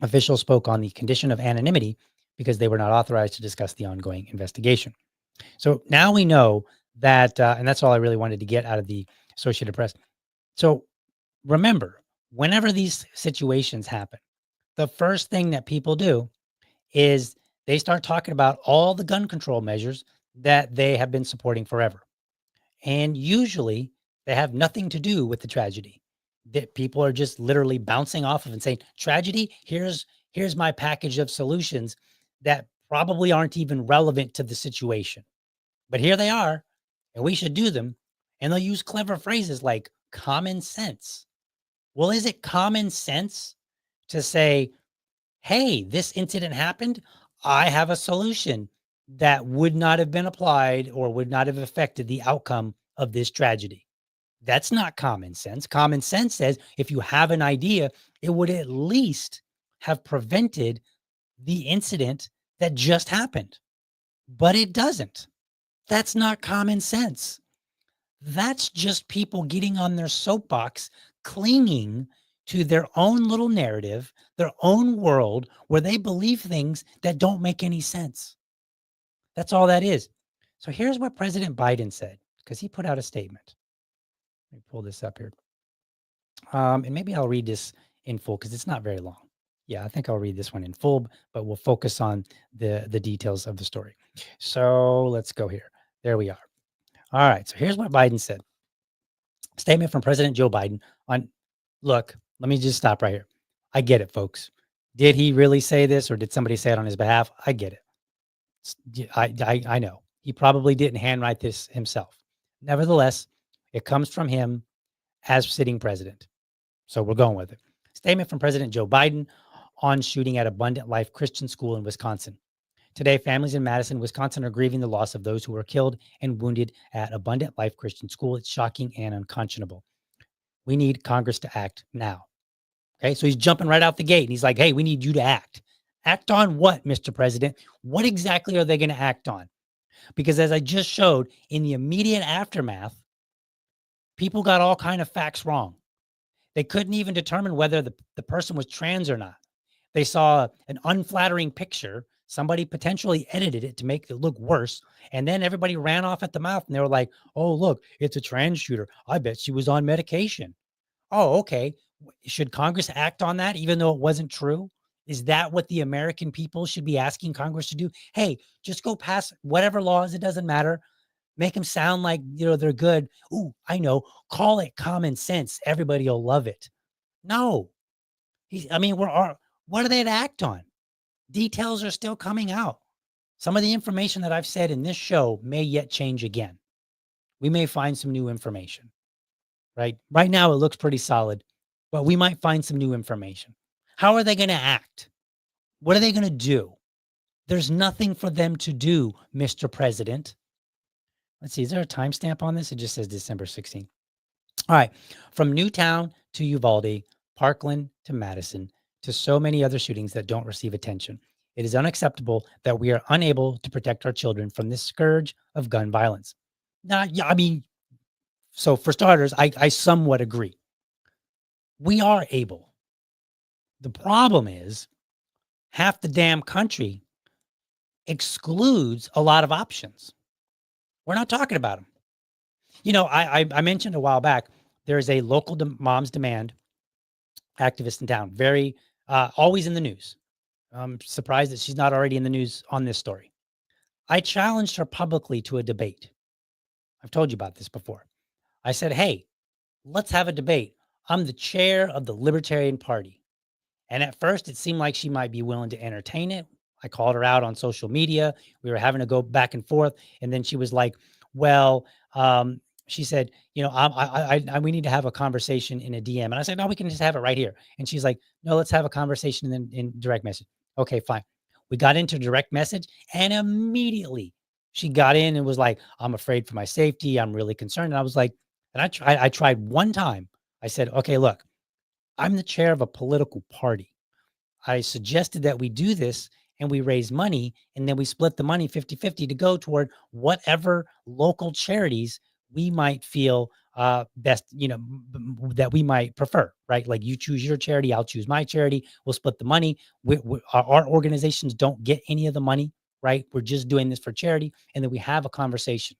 Speaker 1: official spoke on the condition of anonymity because they were not authorized to discuss the ongoing investigation. So now we know that, and that's all I really wanted to get out of the Associated Press. So remember, whenever these situations happen, the first thing that people do is they start talking about all the gun control measures that they have been supporting forever. And usually they have nothing to do with the tragedy. That people are just literally bouncing off of and saying, tragedy, here's my package of solutions that probably aren't even relevant to the situation. But here they are, and we should do them. And they'll use clever phrases like common sense. Well, is it common sense to say, hey, this incident happened? I have a solution that would not have been applied or would not have affected the outcome of this tragedy. That's not common sense. Common sense says if you have an idea, it would at least have prevented the incident that just happened. But it doesn't. That's not common sense. That's just people getting on their soapbox, clinging to their own little narrative, their own world where they believe things that don't make any sense. That's all that is. So here's what President Biden said, because he put out a statement. Let me pull this up here. And maybe I'll read this in full because it's not very long. Yeah, I think I'll read this one in full, but we'll focus on the details of the story. So let's go here. There we are. All right. So here's what Biden said. Statement from President Joe Biden on, look, let me just stop right here. I get it, folks. Did he really say this or did somebody say it on his behalf? I get it. I know. He probably didn't handwrite this himself. Nevertheless, it comes from him as sitting president. So we're going with it. Statement from President Joe Biden on shooting at Abundant Life Christian School in Wisconsin. Today, families in Madison, Wisconsin are grieving the loss of those who were killed and wounded at Abundant Life Christian School. It's shocking and unconscionable. We need Congress to act now. Okay, so he's jumping right out the gate and he's like, hey, we need you to act. Act on what, Mr. President? What exactly are they going to act on? Because as I just showed, in the immediate aftermath, people got all kind of facts wrong. They couldn't even determine whether the person was trans or not. They saw an unflattering picture. Somebody potentially edited it to make it look worse. And then everybody ran off at the mouth and they were like, oh, look, it's a trans shooter. I bet she was on medication. Oh, okay. Should Congress act on that even though it wasn't true? Is that what the American people should be asking Congress to do? Hey, just go pass whatever laws. It doesn't matter. Make them sound like, they're good. Ooh, I know. Call it common sense. Everybody will love it. No. What are they to act on? Details are still coming out. Some of the information that I've said in this show may yet change again. We may find some new information, right? Right now, it looks pretty solid, but we might find some new information. How are they going to act? What are they going to do? There's nothing for them to do, Mr. President. Let's see. Is there a timestamp on this? It just says December 16th. All right. From Newtown to Uvalde, Parkland to Madison, to so many other shootings that don't receive attention. It is unacceptable that we are unable to protect our children from this scourge of gun violence. Now, so for starters, I somewhat agree. We are able. The problem is half the damn country excludes a lot of options. We're not talking about them. I mentioned a while back, there is a local Moms Demand activist in town, very always in the news. I'm surprised that she's not already in the news on this story. I challenged her publicly to a debate. I've told you about this before. I said, hey, let's have a debate. I'm the chair of the Libertarian Party. And at first, it seemed like she might be willing to entertain it. I called her out on social media. We were having to go back and forth. And then she was like, well, she said, we need to have a conversation in a DM. And I said, no, we can just have it right here. And she's like, no, let's have a conversation in direct message. Okay, fine. We got into direct message and immediately she got in and was like, I'm afraid for my safety. I'm really concerned. And I was like, and I tried one time. I said, okay, look, I'm the chair of a political party. I suggested that we do this and we raise money and then we split the money 50-50 to go toward whatever local charities we might feel best, that we might prefer, right? Like you choose your charity, I'll choose my charity. We'll split the money. Our organizations don't get any of the money, right? We're just doing this for charity. And then we have a conversation,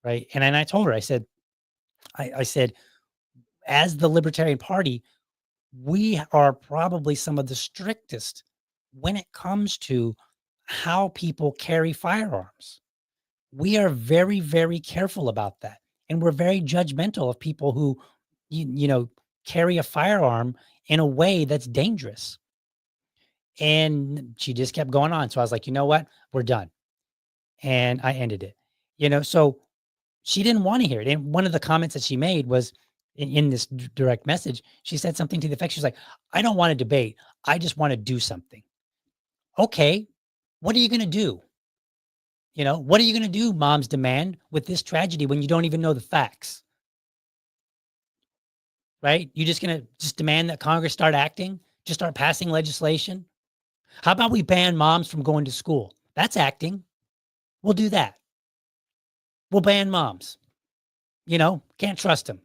Speaker 1: right? And I told her, I said, as the Libertarian Party, we are probably some of the strictest when it comes to how people carry firearms. We are very, very careful about that. And we're very judgmental of people who, carry a firearm in a way that's dangerous. And she just kept going on. So I was like, you know what? We're done. And I ended it. So she didn't want to hear it. And one of the comments that she made was in this direct message, she said something to the effect, she's like, I don't want to debate. I just want to do something. Okay. What are you going to do? What are you going to do, moms demand, with this tragedy when you don't even know the facts? Right? You just going to just demand that Congress start acting, just start passing legislation? How about we ban moms from going to school? That's acting. We'll do that. We'll ban moms. Can't trust them.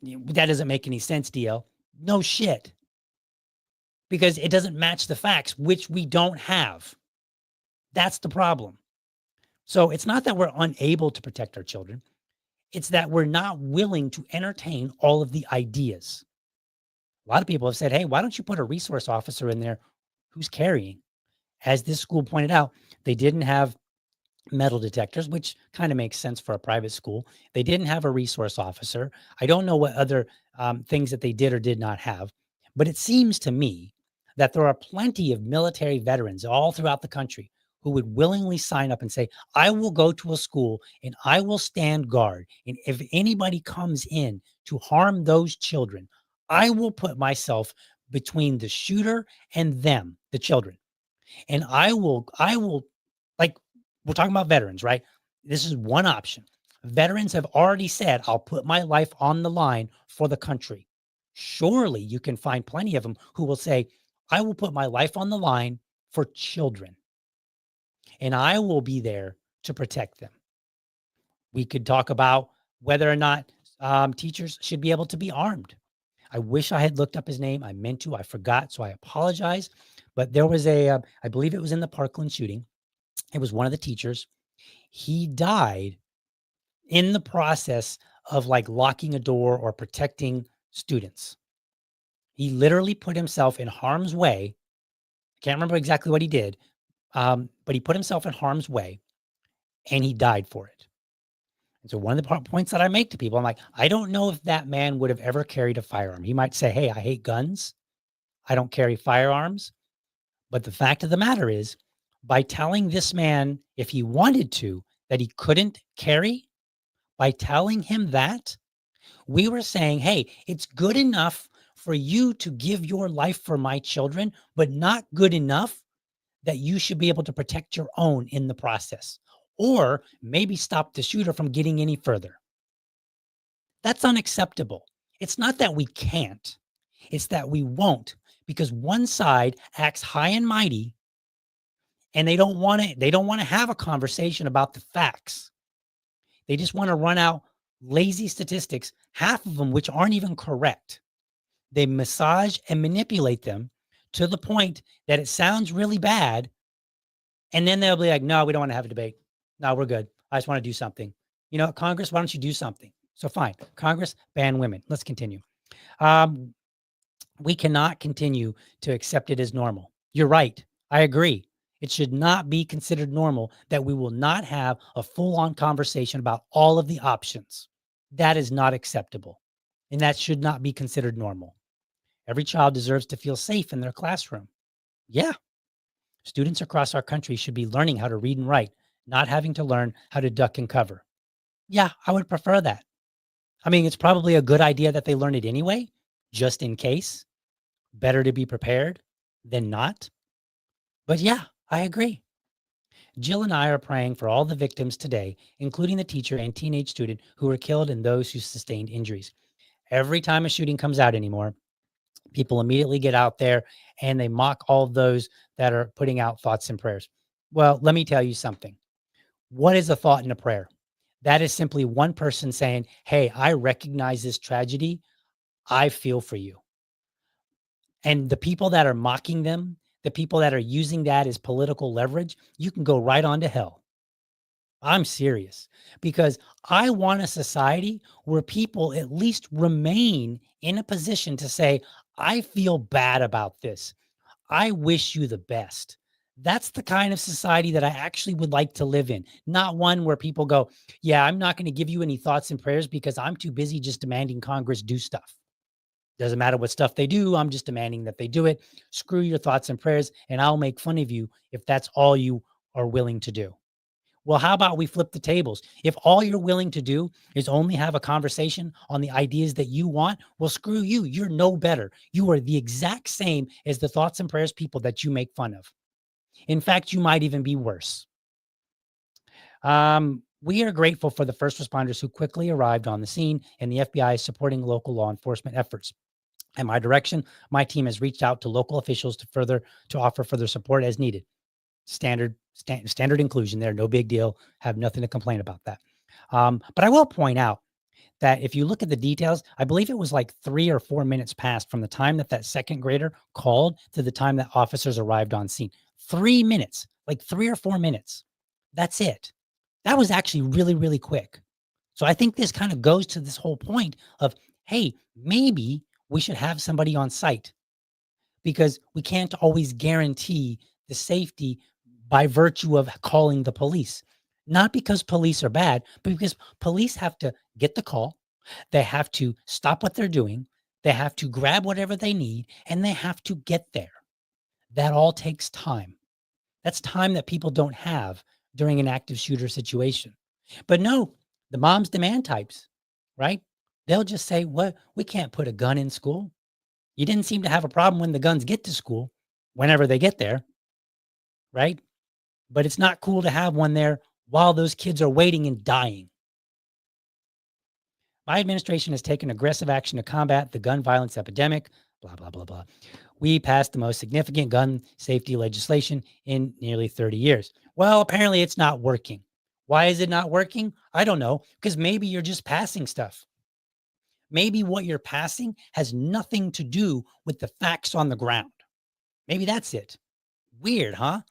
Speaker 1: That doesn't make any sense, DL. No shit. Because it doesn't match the facts, which we don't have. That's the problem. So it's not that we're unable to protect our children. It's that we're not willing to entertain all of the ideas. A lot of people have said, hey, why don't you put a resource officer in there who's carrying? As this school pointed out, they didn't have metal detectors, which kind of makes sense for a private school. They didn't have a resource officer. I don't know what other things that they did or did not have, but it seems to me that there are plenty of military veterans all throughout the country who would willingly sign up and say, I will go to a school and I will stand guard. And if anybody comes in to harm those children, I will put myself between the shooter and them, the children. And I will, like, we're talking about veterans, right? This is one option. Veterans have already said, I'll put my life on the line for the country. Surely you can find plenty of them who will say, I will put my life on the line for children, and I will be there to protect them. We could talk about whether or not teachers should be able to be armed. I wish I had looked up his name. I meant to, I forgot, so I apologize. But there was I believe it was in the Parkland shooting. It was one of the teachers. He died in the process of like locking a door or protecting students. He literally put himself in harm's way. I can't remember exactly what he did, but he put himself in harm's way and he died for it. And so one of the points that I make to people, I'm like, I don't know if that man would have ever carried a firearm. He might say, hey, I hate guns. I don't carry firearms. But the fact of the matter is, by telling this man, if he wanted to, that he couldn't carry, by telling him that, we were saying, hey, it's good enough for you to give your life for my children, but not good enough that you should be able to protect your own in the process, or maybe stop the shooter from getting any further. That's unacceptable. It's not that we can't, it's that we won't, because one side acts high and mighty and they don't want to have a conversation about the facts. They just want to run out lazy statistics, half of them which aren't even correct. They massage and manipulate them to the point that it sounds really bad. And then they'll be like, no, we don't want to have a debate. No, we're good. I just want to do something. Congress, why don't you do something? So fine. Congress, ban women. Let's continue. We cannot continue to accept it as normal. You're right. I agree. It should not be considered normal that we will not have a full-on conversation about all of the options. That is not acceptable. And that should not be considered normal. Every child deserves to feel safe in their classroom. Yeah. Students across our country should be learning how to read and write, not having to learn how to duck and cover. Yeah, I would prefer that. I mean, it's probably a good idea that they learn it anyway, just in case. Better to be prepared than not. But yeah, I agree. Jill and I are praying for all the victims today, including the teacher and teenage student who were killed and those who sustained injuries. Every time a shooting comes out anymore, people immediately get out there and they mock all of those that are putting out thoughts and prayers. Well, let me tell you something. What is a thought and a prayer? That is simply one person saying, hey, I recognize this tragedy. I feel for you. And the people that are mocking them, the people that are using that as political leverage, you can go right on to hell. I'm serious, because I want a society where people at least remain in a position to say, I feel bad about this. I wish you the best. That's the kind of society that I actually would like to live in, not one where people go, yeah, I'm not going to give you any thoughts and prayers because I'm too busy just demanding Congress do stuff. Doesn't matter what stuff they do. I'm just demanding that they do it. Screw your thoughts and prayers, and I'll make fun of you if that's all you are willing to do. Well, how about we flip the tables? If all you're willing to do is only have a conversation on the ideas that you want, well, screw you. You're no better. You are the exact same as the thoughts and prayers people that you make fun of. In fact, you might even be worse. We are grateful for the first responders who quickly arrived on the scene, and the FBI is supporting local law enforcement efforts. At my direction, my team has reached out to local officials to offer further support as needed. Standard inclusion there, no big deal. Have nothing to complain about that. But I will point out that if you look at the details, I believe it was like 3 or 4 minutes passed from the time that second grader called to the time that officers arrived on scene. 3 minutes, like 3 or 4 minutes. That's it. That was actually really, really quick. So I think this kind of goes to this whole point of, hey, maybe we should have somebody on site, because we can't always guarantee the safety by virtue of calling the police. Not because police are bad, but because police have to get the call, they have to stop what they're doing, they have to grab whatever they need, and they have to get there. That all takes time. That's time that people don't have during an active shooter situation. But no, the mom's demand types, right? They'll just say, "What? We can't put a gun in school." You didn't seem to have a problem when the guns get to school, whenever they get there, right? But it's not cool to have one there while those kids are waiting and dying. My administration has taken aggressive action to combat the gun violence epidemic, blah, blah, blah, blah. We passed the most significant gun safety legislation in nearly 30 years. Well, apparently it's not working. Why is it not working? I don't know, because maybe you're just passing stuff. Maybe what you're passing has nothing to do with the facts on the ground. Maybe that's it. Weird, huh?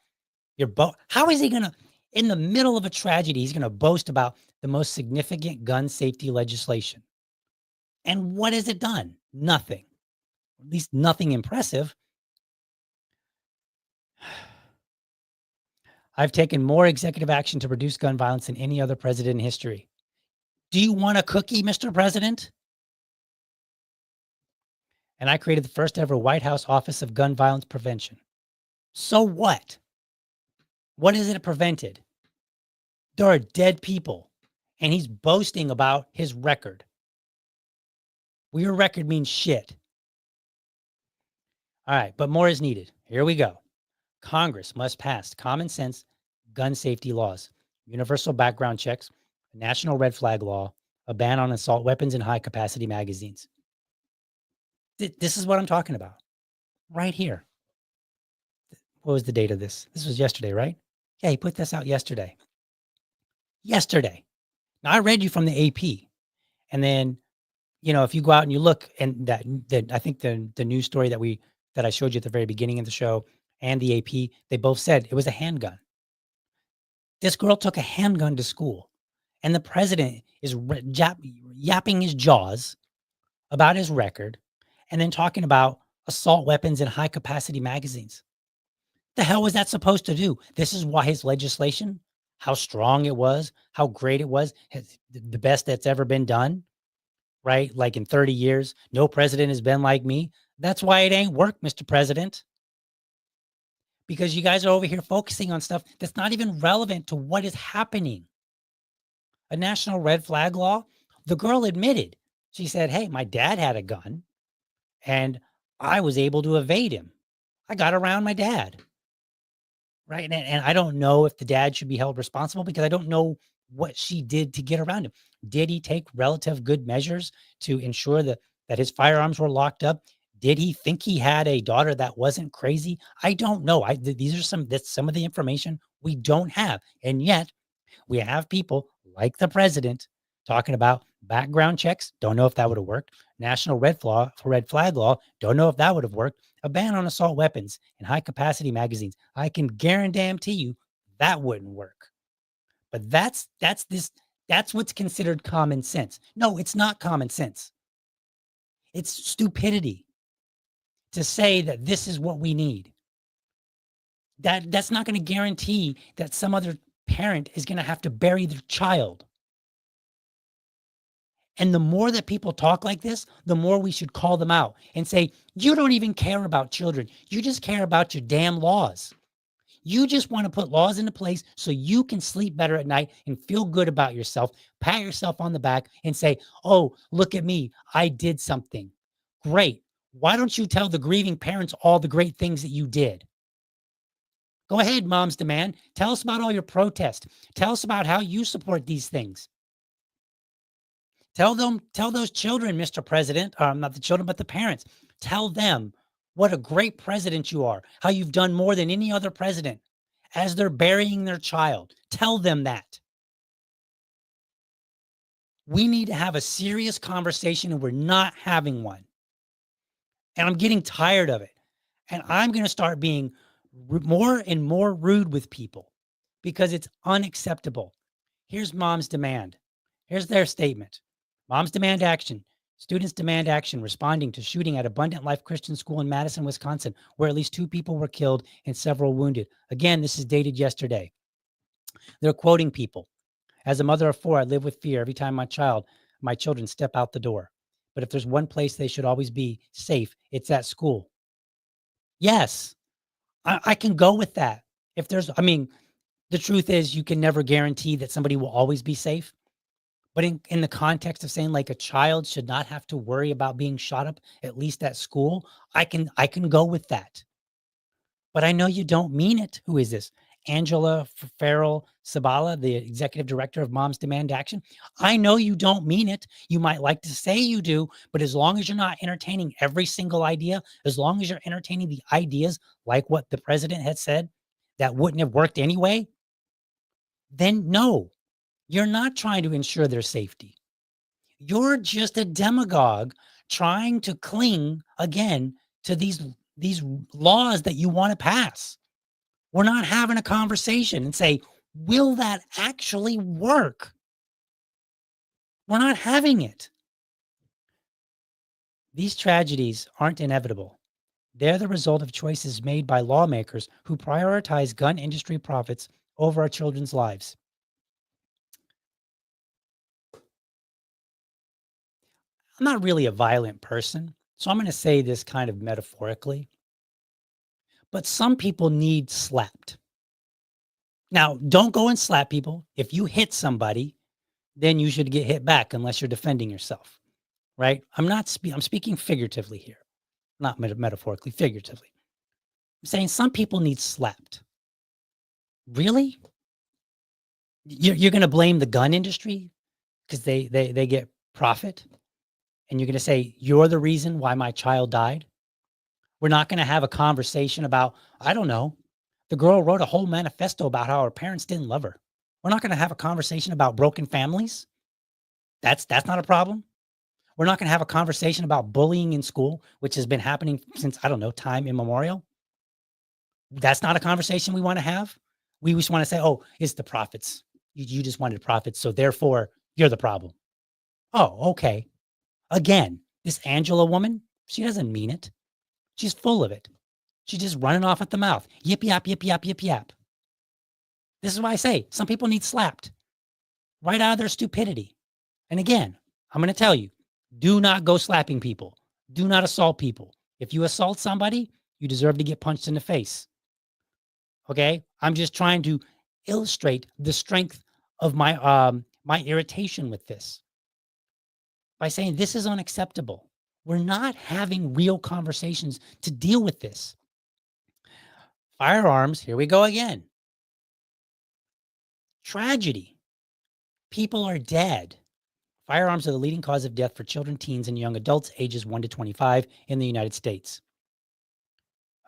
Speaker 1: How is he going to, in the middle of a tragedy, he's going to boast about the most significant gun safety legislation? And what has it done? Nothing. At least nothing impressive. I've taken more executive action to reduce gun violence than any other president in history. Do you want a cookie, Mr. President? And I created the first ever White House Office of Gun Violence Prevention. So what? What is it prevented? There are dead people, and he's boasting about his record. Well, your record means shit. All right, but more is needed. Here we go. Congress must pass common sense gun safety laws, universal background checks, a national red flag law, a ban on assault weapons and high capacity magazines. This is what I'm talking about right here. What was the date of this? This was yesterday, right? Yeah, he put this out yesterday. Yesterday. Now, I read you from the AP. And then, if you go out and you look, and that I think the news story that I showed you at the very beginning of the show and the AP, they both said it was a handgun. This girl took a handgun to school, and the president is yapping his jaws about his record and then talking about assault weapons and high capacity magazines. The hell was that supposed to do? This is why his legislation, how strong it was, how great it was, the best that's ever been done, right? Like in 30 years, no president has been like me. That's why it ain't work, Mr. President. Because you guys are over here focusing on stuff that's not even relevant to what is happening. A national red flag law, the girl admitted. She said, hey, my dad had a gun and I was able to evade him. I got around my dad. Right. And I don't know if the dad should be held responsible because I don't know what she did to get around him. Did he take relative good measures to ensure that his firearms were locked up? Did he think he had a daughter that wasn't crazy? I don't know. These are that's some of the information we don't have. And yet we have people like the president talking about background checks. Don't know if that would have worked. National red flag law. Don't know if that would have worked. A ban on assault weapons and high capacity magazines. I can guarantee you that wouldn't work. But that's what's considered common sense. No, it's not common sense. It's stupidity to say that this is what we need. That's not going to guarantee that some other parent is going to have to bury their child. And the more that people talk like this, the more we should call them out and say, you don't even care about children. You just care about your damn laws. You just want to put laws into place so you can sleep better at night and feel good about yourself, pat yourself on the back and say, oh, look at me. I did something. Great. Why don't you tell the grieving parents all the great things that you did? Go ahead, Moms Demand. Tell us about all your protests. Tell us about how you support these things. Tell those children, Mr. President, not the children, but the parents. Tell them what a great president you are, how you've done more than any other president as they're burying their child. Tell them that. We need to have a serious conversation, and we're not having one. And I'm getting tired of it. And I'm going to start being more and more rude with people because it's unacceptable. Here's Moms Demand. Here's their statement. Moms demand action. Students demand action responding to shooting at Abundant Life Christian School in Madison, Wisconsin, where at least 2 people were killed and several wounded. Again, this is dated yesterday. They're quoting people. As a mother of 4, I live with fear every time my children step out the door. But if there's one place they should always be safe, it's at school. Yes, I can go with that. The truth is you can never guarantee that somebody will always be safe. But in the context of saying like a child should not have to worry about being shot up, at least at school, I can go with that. But I know you don't mean it. Who is this? Angela Farrell Sabala, the executive director of Moms Demand Action. I know you don't mean it. You might like to say you do, but as long as you're not entertaining every single idea, as long as you're entertaining the ideas like what the president had said that wouldn't have worked anyway, then no, you're not trying to ensure their safety. You're just a demagogue trying to cling again to these laws that you want to pass. We're not having a conversation and say, will that actually work? We're not having it. These tragedies aren't inevitable. They're the result of choices made by lawmakers who prioritize gun industry profits over our children's lives. I'm not really a violent person, so I'm going to say this kind of metaphorically. But some people need slapped. Now, don't go and slap people. If you hit somebody, then you should get hit back unless you're defending yourself, right? I'm speaking figuratively here, not metaphorically, figuratively. I'm saying some people need slapped. Really? You're going to blame the gun industry because they get profit? And you're going to say, you're the reason why my child died? We're not going to have a conversation about, I don't know, the girl wrote a whole manifesto about how her parents didn't love her. We're not going to have a conversation about broken families. That's not a problem. We're not going to have a conversation about bullying in school, which has been happening since, I don't know, time immemorial. That's not a conversation we want to have. We just want to say, oh, it's the profits. You just wanted profits, so therefore you're the problem. Oh, okay. Again, this Angela woman, she doesn't mean it. She's full of it. She's just running off at the mouth. Yip, yap, yip, yap, yip, yap. This is why I say some people need slapped right out of their stupidity. And again, I'm going to tell you, do not go slapping people. Do not assault people. If you assault somebody, you deserve to get punched in the face. Okay? I'm just trying to illustrate the strength of my my irritation with this by saying this is unacceptable. We're not having real conversations to deal with this. Firearms, here we go again. Tragedy. People are dead. Firearms are the leading cause of death for children, teens, and young adults ages 1 to 25 in the United States.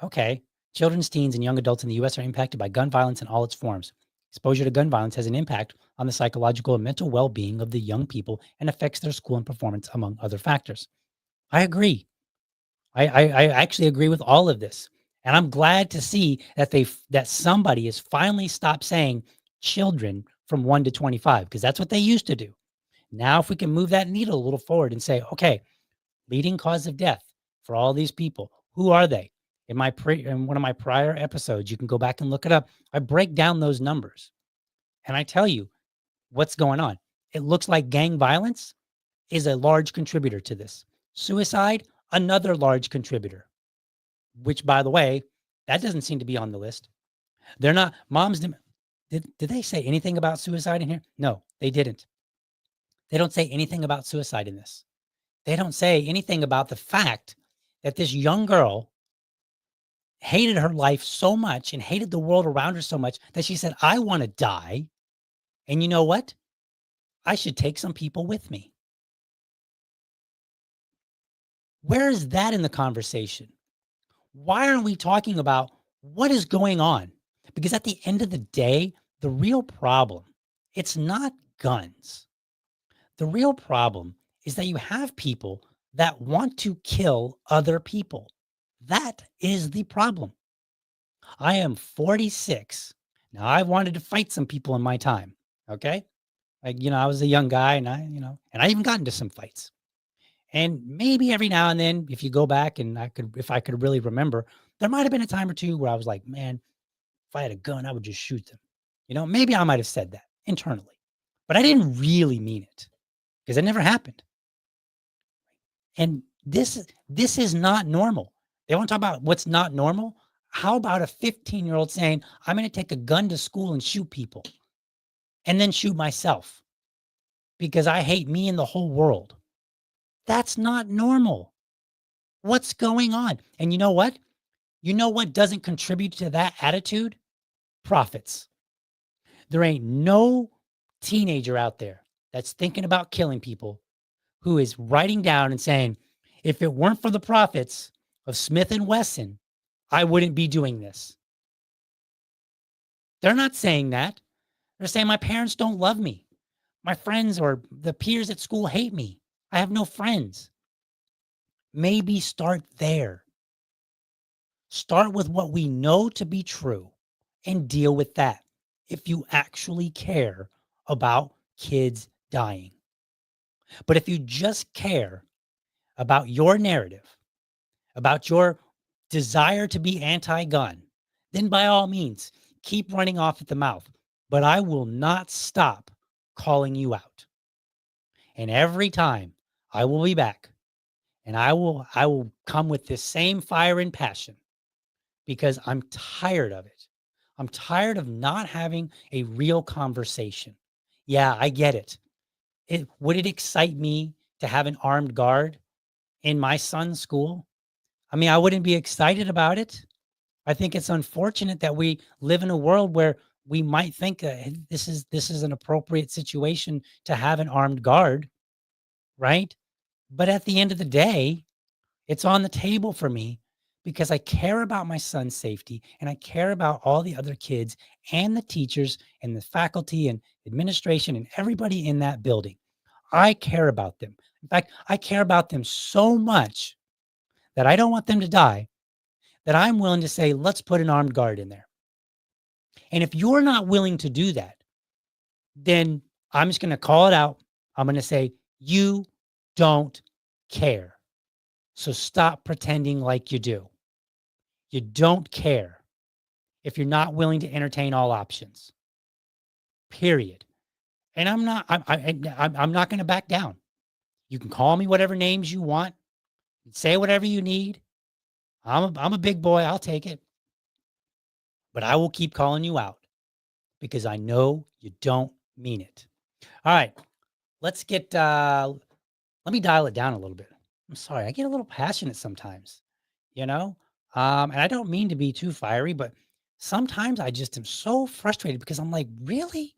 Speaker 1: Okay. Children's, teens, and young adults in the U.S. are impacted by gun violence in all its forms. Exposure to gun violence has an impact on the psychological and mental well-being of the young people and affects their school and performance, among other factors. I agree. I actually agree with all of this. And I'm glad to see that somebody has finally stopped saying children from 1 to 25, because that's what they used to do. Now, if we can move that needle a little forward and say, okay, leading cause of death for all these people, who are they? In one of my prior episodes, you can go back and look it up. I break down those numbers and I tell you what's going on. It looks like gang violence is a large contributor to this. Suicide, another large contributor, which, by the way, that doesn't seem to be on the list. They're not, moms, did they say anything about suicide in here? No, they didn't. They don't say anything about suicide in this. They don't say anything about the fact that this young girl hated her life so much and hated the world around her so much that she said, I want to die. And you know what? I should take some people with me. Where is that in the conversation? Why aren't we talking about what is going on? Because at the end of the day, the real problem, it's not guns. The real problem is that you have people that want to kill other people. That is the problem. I am 46. Now, I've wanted to fight some people in my time. Okay. Like, I was a young guy and I even got into some fights. And maybe every now and then, if you go back and if I could really remember, there might have been a time or two where I was like, man, if I had a gun, I would just shoot them. Maybe I might have said that internally, but I didn't really mean it because it never happened. And this is not normal. They want to talk about what's not normal. How about a 15-year-old saying, I'm going to take a gun to school and shoot people and then shoot myself because I hate me and the whole world? That's not normal. What's going on? And you know what? You know what doesn't contribute to that attitude? Profits. There ain't no teenager out there that's thinking about killing people who is writing down and saying, if it weren't for the profits of Smith and Wesson, I wouldn't be doing this. They're not saying that. They're saying my parents don't love me. My friends or the peers at school hate me. I have no friends. Maybe start there. Start with what we know to be true and deal with that if you actually care about kids dying. But if you just care about your narrative, about your desire to be anti-gun, then by all means, keep running off at the mouth. But I will not stop calling you out. And every time I will be back and I will come with this same fire and passion because I'm tired of it. I'm tired of not having a real conversation. Yeah, I get it. Would it excite me to have an armed guard in my son's school? I mean, I wouldn't be excited about it. I think it's unfortunate that we live in a world where we might think this is an appropriate situation to have an armed guard, right? But at the end of the day, it's on the table for me because I care about my son's safety and I care about all the other kids and the teachers and the faculty and administration and everybody in that building. I care about them. In fact, I care about them so much that I don't want them to die, that I'm willing to say, let's put an armed guard in there. And if you're not willing to do that, then I'm just going to call it out. I'm going to say, you don't care. So stop pretending like you do. You don't care if you're not willing to entertain all options. Period. And I'm not going to back down. You can call me whatever names you want. Say whatever you need. I'm a big boy. I'll take it. But I will keep calling you out because I know you don't mean it. All right. Let me dial it down a little bit. I'm sorry. I get a little passionate sometimes, and I don't mean to be too fiery, but sometimes I just am so frustrated because I'm like, really?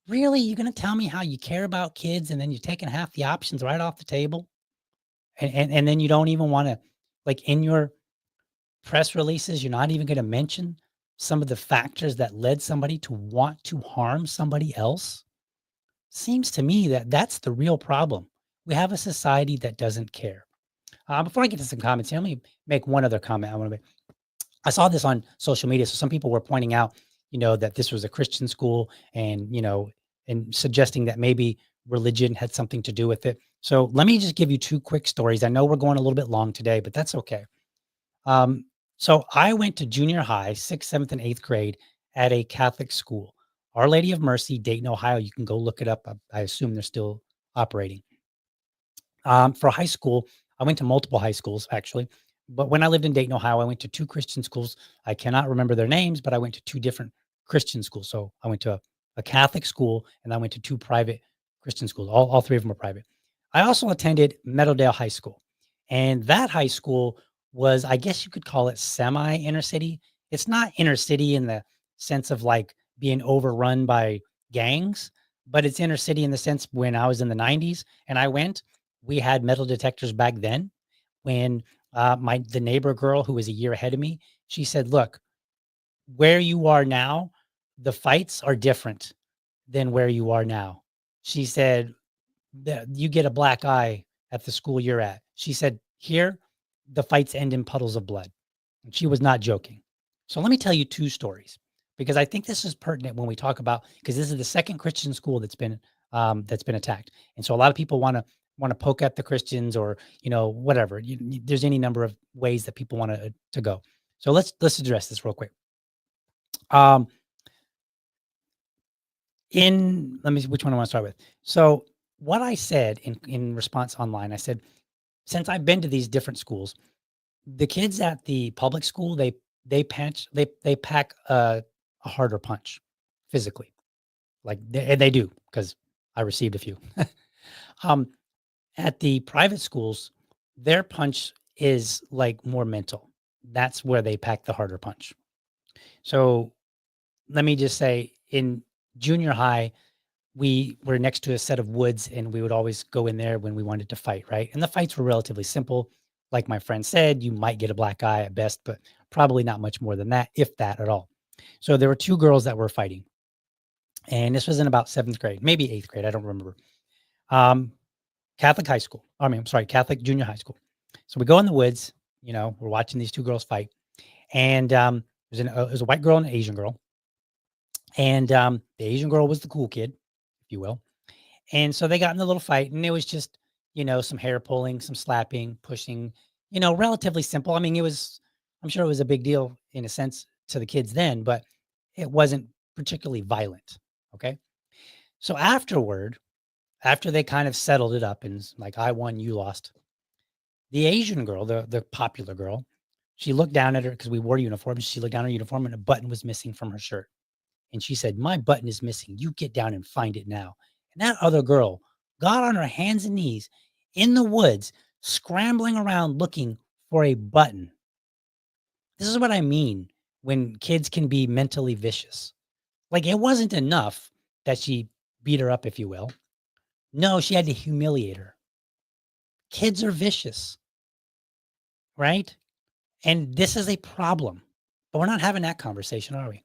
Speaker 1: Really? You're going to tell me how you care about kids and then you're taking half the options right off the table? And then you don't even want to, like, in your press releases, you're not even going to mention some of the factors that led somebody to want to harm somebody else? Seems to me that that's the real problem. We have a society that doesn't care. Before I get to some comments here, let me make one other comment. I saw this on social media. So some people were pointing out, that this was a Christian school and, and suggesting that maybe religion had something to do with it. So let me just give you two quick stories. I know we're going a little bit long today, but that's okay. So I went to junior high, 6th, 7th, and 8th grade at a Catholic school, Our Lady of Mercy, Dayton, Ohio. You can go look it up. I assume they're still operating. For high school, I went to multiple high schools actually. But when I lived in Dayton, Ohio, I went to 2 Christian schools. I cannot remember their names, but I went to 2 different Christian schools. So I went to a Catholic school and I went to 2 private Christian schools. All 3 of them were private. I also attended Meadowdale High School. And that high school was, I guess you could call it semi inner city. It's not inner city in the sense of like being overrun by gangs, but it's inner city in the sense when I was in the 90s and I went, we had metal detectors back then. When the neighbor girl who was a year ahead of me, she said, "Look, where you are now, the fights are different than where you are now." She said, You get a black eye at the school you're at." She said, "Here, the fights end in puddles of blood." And she was not joking. So let me tell you 2 stories because I think this is pertinent when we talk about, because this is the second Christian school that's been attacked. And so a lot of people want to poke at the Christians or, whatever. There's any number of ways that people want to go. So let's address this real quick. Um, Let me see which one I want to start with. So what I said in response online, I said, since I've been to these different schools, the kids at the public school, they pack a harder punch physically. Like they do, because I received a few. um, at the private schools, their punch is like more mental. That's where they pack the harder punch. So let me just say, in junior high, we were next to a set of woods and we would always go in there when we wanted to fight, right? And the fights were relatively simple. Like my friend said, you might get a black eye at best, but probably not much more than that, if that at all. So there were 2 girls that were fighting. And this was in about 7th grade, maybe 8th grade. I don't remember. Catholic high school. I'm sorry, Catholic junior high school. So we go in the woods, we're watching these 2 girls fight. And there's a white girl and an Asian girl. And the Asian girl was the cool kid, if you will. And so they got in a little fight, and it was just, some hair pulling, some slapping, pushing, relatively simple. I mean, I'm sure it was a big deal in a sense to the kids then, but it wasn't particularly violent. Okay. So after they kind of settled it up and like, I won, you lost, the Asian girl, the popular girl, she looked down at her because we wore uniforms. She looked down at her uniform and a button was missing from her shirt. And she said, "My button is missing. You get down and find it now." And that other girl got on her hands and knees in the woods, scrambling around looking for a button. This is what I mean when kids can be mentally vicious. Like, it wasn't enough that she beat her up, if you will. No, she had to humiliate her. Kids are vicious, right? And this is a problem. But we're not having that conversation, are we?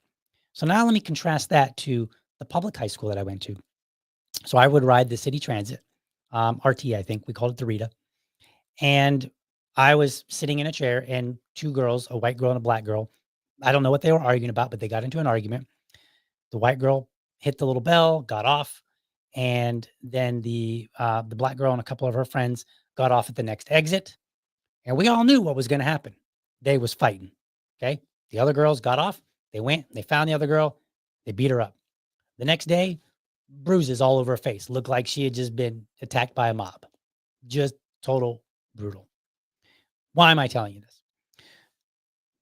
Speaker 1: So now let me contrast that to the public high school that I went to. So I would ride the city transit, RT, I think we called it the Rita. And I was sitting in a chair and 2 girls, a white girl and a black girl. I don't know what they were arguing about, but they got into an argument. The white girl hit the little bell, got off, and then the black girl and a couple of her friends got off at the next exit. And we all knew what was going to happen. They was fighting. Okay. The other girls got off. They went, they found the other girl. They beat her up. The next day, bruises all over her face. Looked like she had just been attacked by a mob. Just total brutal. Why am I telling you this?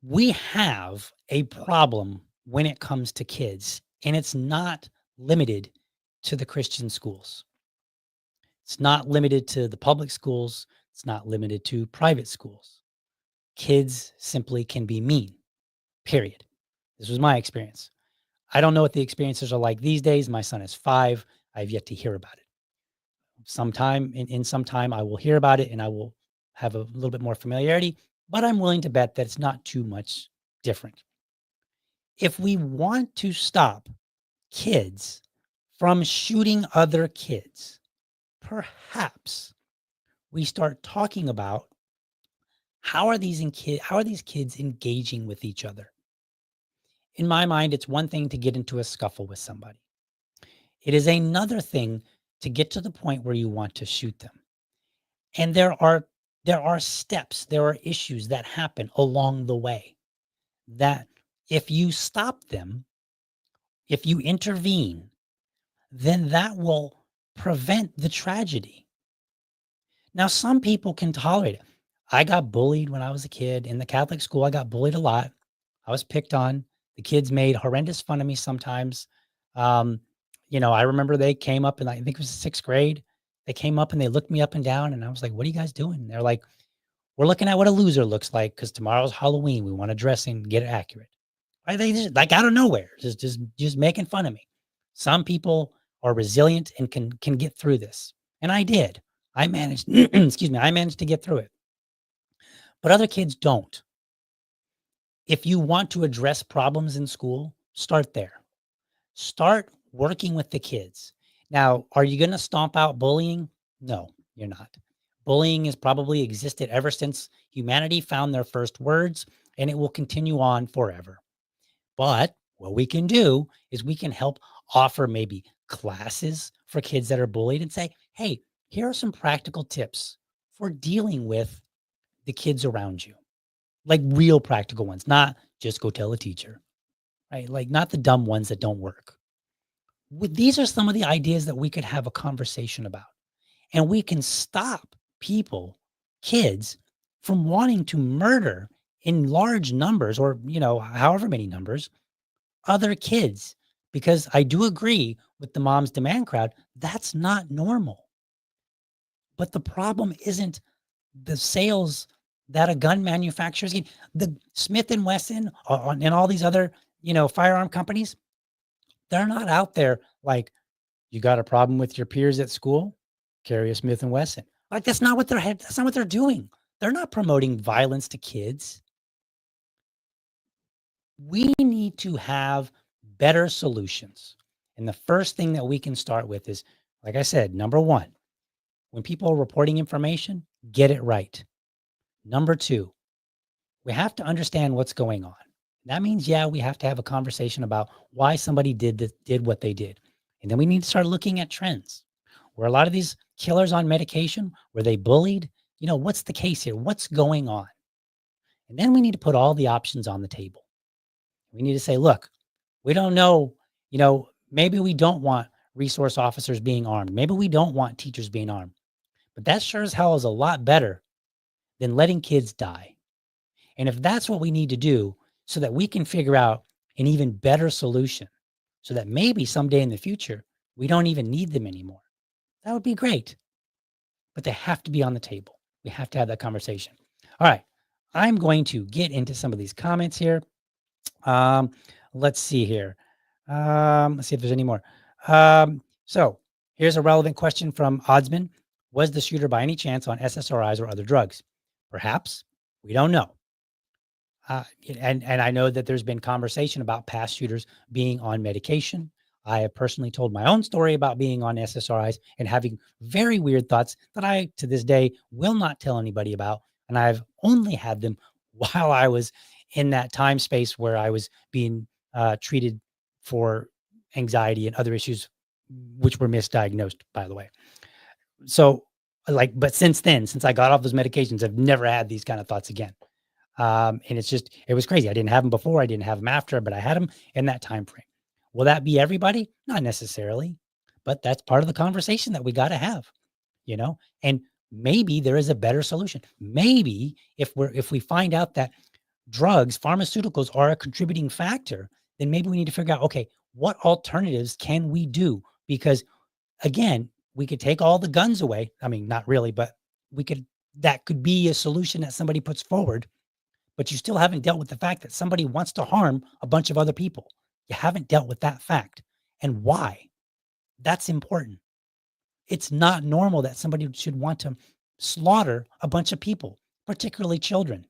Speaker 1: We have a problem when it comes to kids, and it's not limited to the Christian schools. It's not limited to the public schools. It's not limited to private schools. Kids simply can be mean, period. This was my experience. I don't know what the experiences are like these days. My son is 5. I've yet to hear about it. Sometime in some time, I will hear about it and I will have a little bit more familiarity, but I'm willing to bet that it's not too much different. If we want to stop kids from shooting other kids, perhaps we start talking about how are these kids engaging with each other? In my mind, it's one thing to get into a scuffle with somebody. It is another thing to get to the point where you want to shoot them. And there are steps, there are issues that happen along the way that if you stop them, if you intervene, then that will prevent the tragedy. Now, some people can tolerate it. I got bullied when I was a kid in the Catholic school. I got bullied a lot. I was picked on. The kids made horrendous fun of me sometimes. Um, I remember they came up and I think it was sixth grade. They came up and they looked me up and down, and I was like, "What are you guys doing?" And they're like, "We're looking at what a loser looks like because tomorrow's Halloween. We want to dress and get it accurate." Right? They just like out of nowhere, just making fun of me. Some people are resilient and can get through this, and I did. I managed. Excuse me. I managed to get through it, but other kids don't. If you want to address problems in school, start there. Start working with the kids. Now, are you going to stomp out bullying? No, you're not. Bullying has probably existed ever since humanity found their first words, and it will continue on forever. But what we can do is we can help offer maybe classes for kids that are bullied and say, hey, here are some practical tips for dealing with the kids around you, like real practical ones, not just go tell a teacher, right? Like not the dumb ones that don't work. These are some of the ideas that we could have a conversation about. And we can stop people, kids, from wanting to murder in large numbers or, however many numbers, other kids. Because I do agree with the mom's demand crowd. That's not normal. But the problem isn't the sales that a gun manufacturer is getting. The Smith and Wesson and all these other, firearm companies, they're not out there like, you got a problem with your peers at school? Carry a Smith and Wesson. Like that's not what that's not what they're doing. They're not promoting violence to kids. We need to have better solutions. And the first thing that we can start with is, like I said, number one, when people are reporting information, get it right. Number two, we have to understand what's going on. That means, yeah, we have to have a conversation about why somebody did what they did. And then we need to start looking at trends. Where a lot of these killers on medication, were they bullied? What's the case here? What's going on? And then we need to put all the options on the table. We need to say, look, we don't know, maybe we don't want resource officers being armed. Maybe we don't want teachers being armed. But that sure as hell is a lot better than letting kids die. And if that's what we need to do so that we can figure out an even better solution, so that maybe someday in the future, we don't even need them anymore, that would be great. But they have to be on the table. We have to have that conversation. All right. I'm going to get into some of these comments here. Let's see here. Let's see if there's any more. So here's a relevant question from Oddsman. Was the shooter by any chance on SSRIs or other drugs? Perhaps. We don't know. And I know that there's been conversation about past shooters being on medication. I have personally told my own story about being on SSRIs and having very weird thoughts that I, to this day, will not tell anybody about. And I've only had them while I was in that time space where I was being treated for anxiety and other issues, which were misdiagnosed, by the way. So, but since then, since I got off those medications, I've never had these kind of thoughts again. And it was crazy. I didn't have them before. I didn't have them after, but I had them in that time frame. Will that be everybody? Not necessarily, but that's part of the conversation that we got to have, and maybe there is a better solution. Maybe if we find out that drugs, pharmaceuticals are a contributing factor, then maybe we need to figure out, okay, what alternatives can we do? Because again, we could take all the guns away. I mean, not really, but that could be a solution that somebody puts forward. But you still haven't dealt with the fact that somebody wants to harm a bunch of other people. You haven't dealt with that fact. And why? That's important. It's not normal that somebody should want to slaughter a bunch of people, particularly children.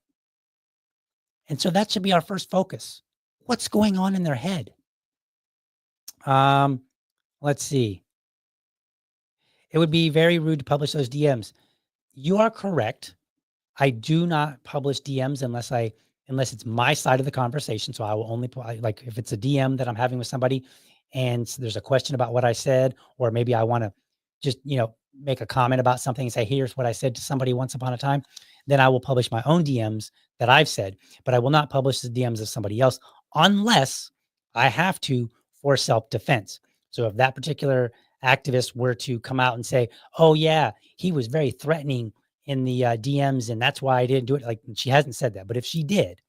Speaker 1: And so that should be our first focus. What's going on in their head? Let's see. It would be very rude to publish those DMs. You are correct. I do not publish DMs unless it's my side of the conversation. So I will only like if it's a DM that I'm having with somebody and there's a question about what I said, or maybe I want to just, make a comment about something and say, here's what I said to somebody once upon a time, then I will publish my own DMs that I've said, but I will not publish the DMs of somebody else unless I have to for self-defense. So if that particular activist were to come out and say, oh yeah, he was very threatening in the DMs and that's why I didn't do it. Like she hasn't said that, but if she did,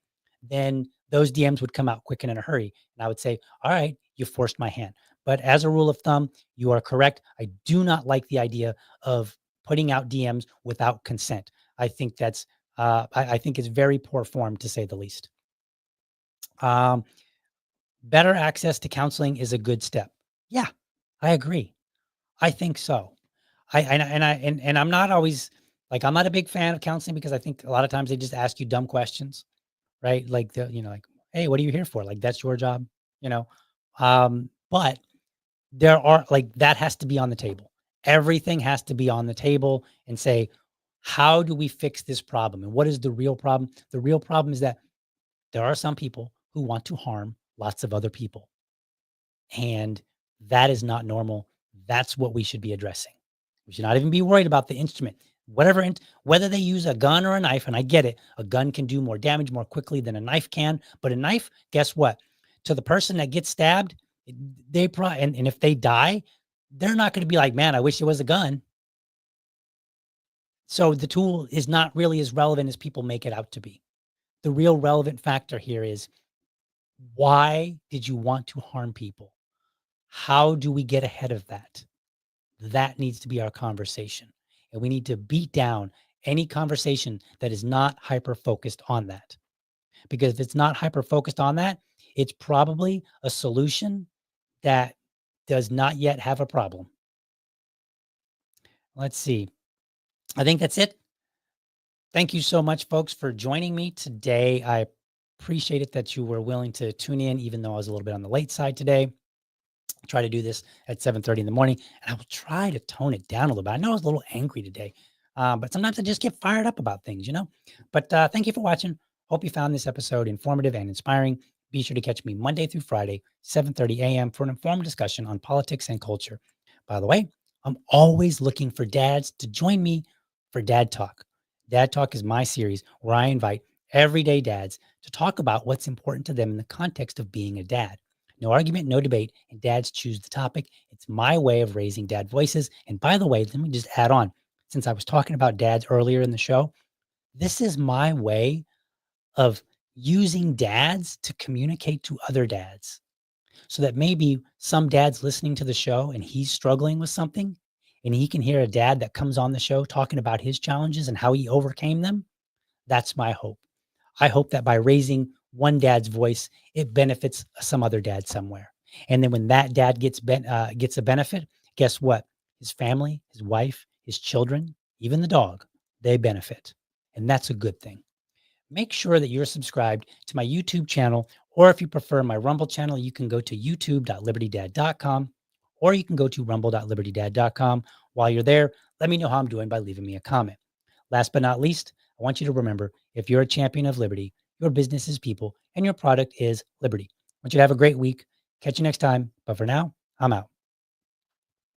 Speaker 1: then those DMs would come out quick and in a hurry. And I would say, all right, you forced my hand. But as a rule of thumb, you are correct. I do not like the idea of putting out DMs without consent. I think that's, I think it's very poor form to say the least. Better access to counseling is a good step. Yeah, I agree. I think so. And I'm not always like, I'm not a big fan of counseling because I think a lot of times they just ask you dumb questions, right? Like like, hey, what are you here for? Like, that's your job, you know? But there are like, that has to be on the table. Everything has to be on the table and say, how do we fix this problem? And what is the real problem? The real problem is that there are some people who want to harm lots of other people. And that is not normal. That's what we should be addressing. We should not even be worried about the instrument. Whether they use a gun or a knife, and I get it, a gun can do more damage more quickly than a knife can. But a knife, guess what? To the person that gets stabbed, they probably, and if they die, they're not going to be like, man, I wish it was a gun. So the tool is not really as relevant as people make it out to be. The real relevant factor here is, why did you want to harm people? How do we get ahead of that? That needs to be our conversation. And we need to beat down any conversation that is not hyper focused on that. Because if it's not hyper focused on that, it's probably a solution that does not yet have a problem. Let's see. I think that's it. Thank you so much, folks, for joining me today. I appreciate it that you were willing to tune in, even though I was a little bit on the late side today. Try to do this at 7:30 in the morning, and I will try to tone it down a little bit. I know I was a little angry today, but sometimes I just get fired up about things, But thank you for watching. Hope you found this episode informative and inspiring. Be sure to catch me Monday through Friday, 7:30 a.m. for an informed discussion on politics and culture. By the way, I'm always looking for dads to join me for Dad Talk. Dad Talk is my series where I invite everyday dads to talk about what's important to them in the context of being a dad. No argument, no debate, and dads choose the topic. It's my way of raising dad voices. And by the way, let me just add on, since I was talking about dads earlier in the show, this is my way of using dads to communicate to other dads. So that maybe some dad's listening to the show and he's struggling with something, and he can hear a dad that comes on the show talking about his challenges and how he overcame them. That's my hope. I hope that by raising one dad's voice, it benefits some other dad somewhere. And then when that dad gets a benefit, guess what? His family, his wife, his children, even the dog, they benefit. And that's a good thing. Make sure that you're subscribed to my YouTube channel, or if you prefer my Rumble channel, you can go to youtube.libertydad.com, or you can go to rumble.libertydad.com. While you're there, let me know how I'm doing by leaving me a comment. Last but not least, I want you to remember, if you're a champion of liberty, your business is people and your product is liberty. I want you to have a great week. Catch you next time. But for now, I'm out.